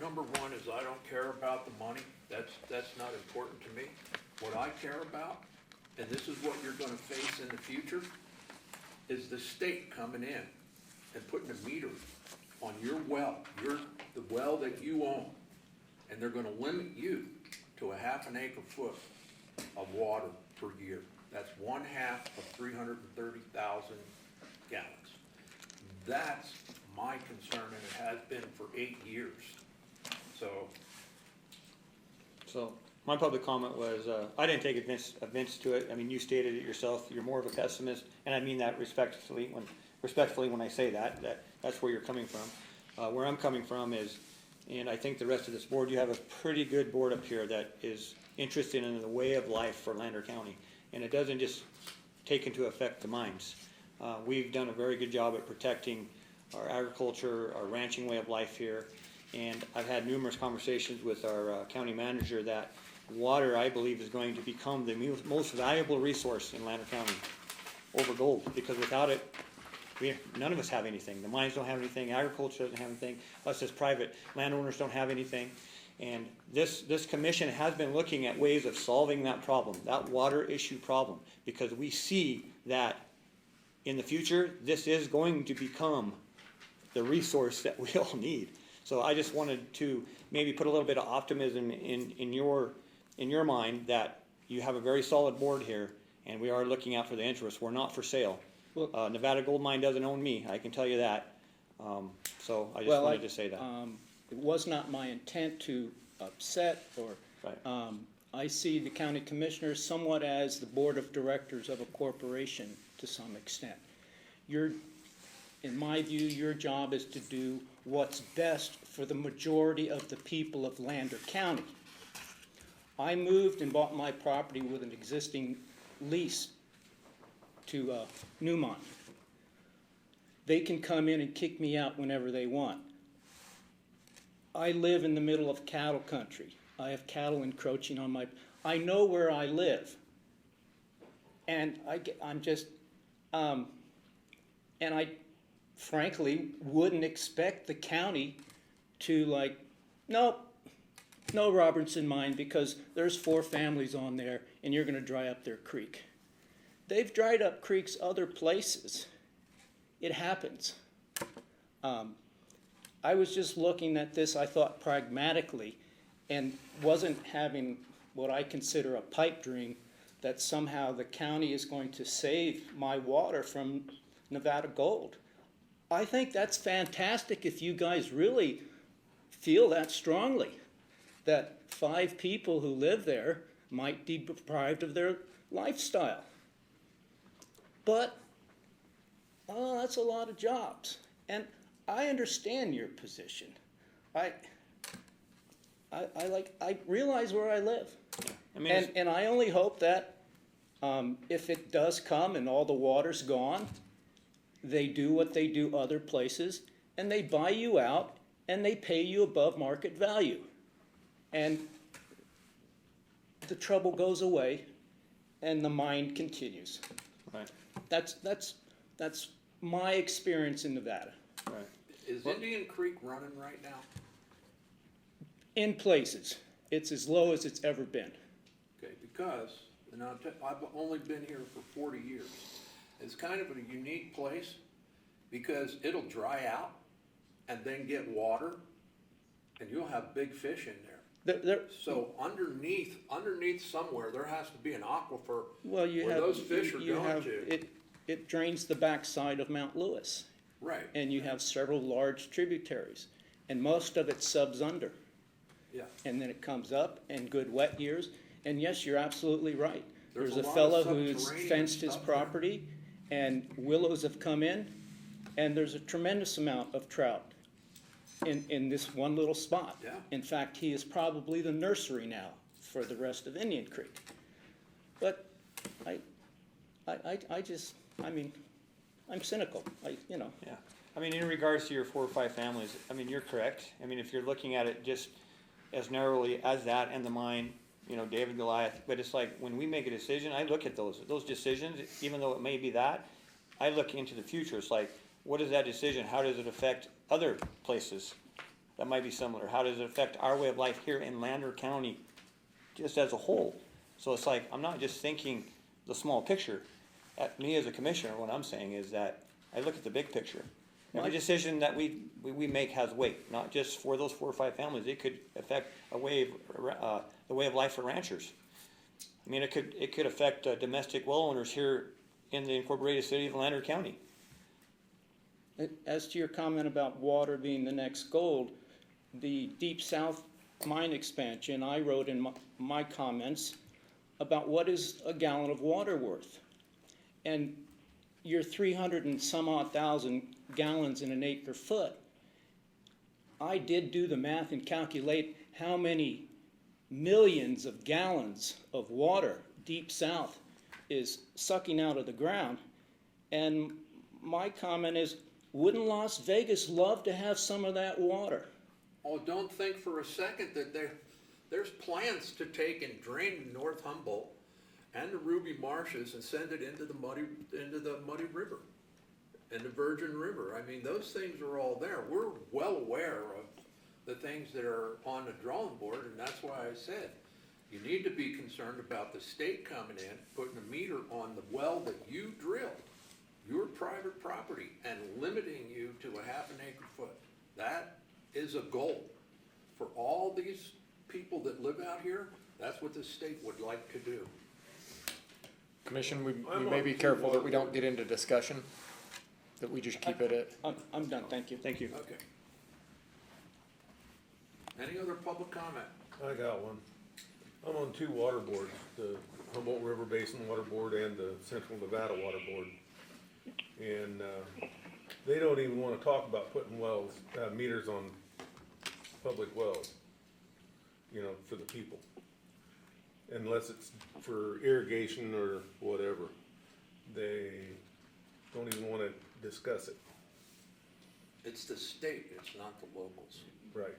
number one is I don't care about the money, that's not important to me. What I care about, and this is what you're gonna face in the future, is the state coming in and putting a meter on your well, the well that you own. And they're gonna limit you to a half an acre foot of water per year. That's 1/2 of 330,000 gallons. That's my concern, and it has been for 8 years. So, my public comment was, I didn't take offense to it, I mean, you stated it yourself, you're more of a pessimist, and I mean that respectfully when I say that's where you're coming from. Where I'm coming from is, and I think the rest of this board, you have a pretty good board up here that is interested in the way of life for Lander County, and it doesn't just take into effect the mines. We've done a very good job at protecting our agriculture, our ranching way of life here, and I've had numerous conversations with our county manager that water, I believe, is going to become the most valuable resource in Lander County over gold, because without it, none of us have anything. The mines don't have anything, agriculture doesn't have anything, us as private landowners don't have anything. And this commission has been looking at ways of solving that problem, that water issue problem, because we see that in the future, this is going to become the resource that we all need. So I just wanted to maybe put a little bit of optimism in your mind that you have a very solid board here, and we are looking out for the interests. We're not for sale. Nevada Gold Mine doesn't own me, I can tell you that. So I just Well, wanted to say that. It was not my intent to upset or, Right. I see the county commissioners somewhat as the board of directors of a corporation to some extent. In my view, your job is to do what's best for the majority of the people of Lander County. I moved and bought my property with an existing lease to Newmont. They can come in and kick me out whenever they want. I live in the middle of cattle country. I have cattle encroaching on I know where I live. And and I frankly wouldn't expect the county to nope, no Robertson mine because there's 4 families on there and you're gonna dry up their creek. They've dried up creeks other places. It happens. I was just looking at this, I thought pragmatically, and wasn't having what I consider a pipe dream that somehow the county is going to save my water from Nevada Gold. I think that's fantastic if you guys really feel that strongly, that 5 people who live there might be deprived of their lifestyle. But, that's a lot of jobs. And I understand your position. I realize where I live. I mean, And I only hope that if it does come and all the water's gone, they do what they do other places, and they buy you out, and they pay you above market value. And the trouble goes away, and the mine continues. Right. That's my experience in Nevada. Right. Is Indian Creek running right now? In places, it's as low as it's ever been. Okay, because, and I've only been here for 40 years. It's kind of a unique place because it'll dry out and then get water and you'll have big fish in there. So underneath somewhere, there has to be an aquifer Well, where those fish are going to. It drains the backside of Mount Lewis. Right. And you have several large tributaries, and most of it subs under. Yeah. And then it comes up in good wet years, and yes, you're absolutely right. There's There's a a lot fellow of who's subterranean fenced his stuff there. property, and willows have come in, and there's a tremendous amount of trout in this one little spot. Yeah. In fact, he is probably the nursery now for the rest of Indian Creek. But I'm cynical, Yeah, I mean, in regards to your 4 or 5 families, I mean, you're correct. I mean, if you're looking at it just as narrowly as that and the mine, David Goliath, but it's like, when we make a decision, I look at those decisions, even though it may be that, I look into the future. It's like, what is that decision? How does it affect other places that might be similar? How does it affect our way of life here in Lander County, just as a whole? So it's like, I'm not just thinking the small picture. Me as a commissioner, what I'm saying is that I look at the big picture. Every decision that we make has weight, not just for those 4 or 5 families. It could affect the way of life for ranchers. I mean, it could affect domestic well owners here in the incorporated city of Lander County. As to your comment about water being the next gold, the Deep South mine expansion, I wrote in my comments about what is a gallon of water worth. And your 300 and some odd thousand gallons in an acre foot, I did do the math and calculate how many millions of gallons of water Deep South is sucking out of the ground. And my comment is, wouldn't Las Vegas love to have some of that water? Oh, don't think for a second that there's plans to take and drain North Humboldt and the Ruby Marshes and send it into the Muddy River and the Virgin River. I mean, those things are all there. We're well aware of the things that are on the drawing board, and that's why I said you need to be concerned about the state coming in, putting a meter on the well that you drilled, your private property, and limiting you to a half an acre foot. That is a goal for all these people that live out here. That's what the state would like to do. Commission, we may be careful that we don't get into discussion. that we just keep it at. I'm done, thank you. Thank you. Okay. Any other public comment? I got one. I'm on two water boards, the Humboldt River Basin Water Board and the Central Nevada Water Board. And, they don't even wanna talk about putting wells, meters on public wells, you know, for the people. Unless it's for irrigation or whatever. They don't even wanna discuss it. It's the state, it's not the locals. Right.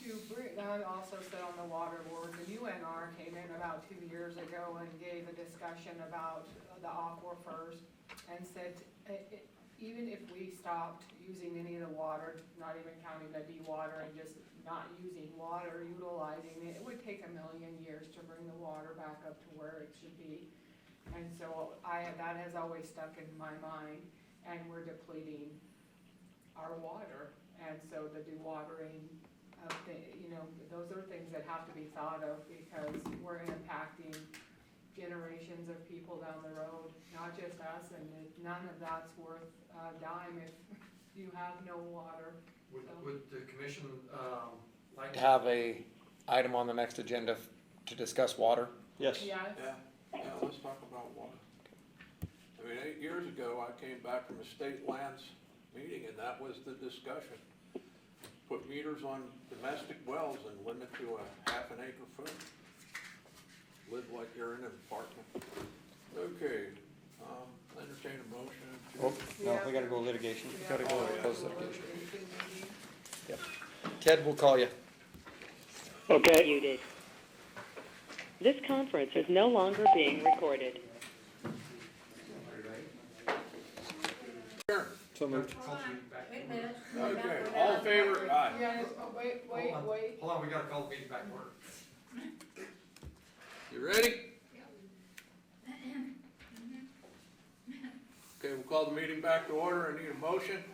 To bring, I also sit on the water board, the UNR came in about 2 years ago and gave a discussion about the aquifers and said, even if we stopped using any of the water, not even counting the dewater and just not using water, utilizing it, it would take 1 million years to bring the water back up to where it should be. And so that has always stuck in my mind, and we're depleting our water. And so the dewatering, those are things that have to be thought of, because we're impacting generations of people down the road, not just us, and none of that's worth a dime if you have no water. Would the commission, like? Have a item on the next agenda to discuss water? Yes. Yes. Yeah, let's talk about water. I mean, 8 years ago, I came back from a state lands meeting, and that was the discussion. Put meters on domestic wells and limit to a half an acre foot. Live like you're in an apartment. Okay, entertain a motion to. Oh, no, we gotta go litigation. Gotta go to closed litigation. Yep. Ted, we'll call you. Okay. Muted. This conference is no longer being recorded. So moved. Wait a minute. Okay, all in favor? Aye. Yeah, wait. Hold on, we gotta call the meeting back to order. You ready? Okay, we'll call the meeting back to order. I need a motion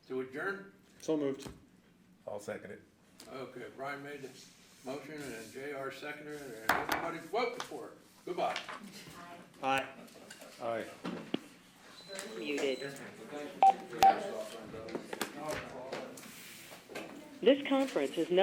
to adjourn. So moved. I'll second it. Okay, Brian made the motion and JR seconded it, and everybody voted for it. Goodbye. Aye. Aye. Muted. This conference is no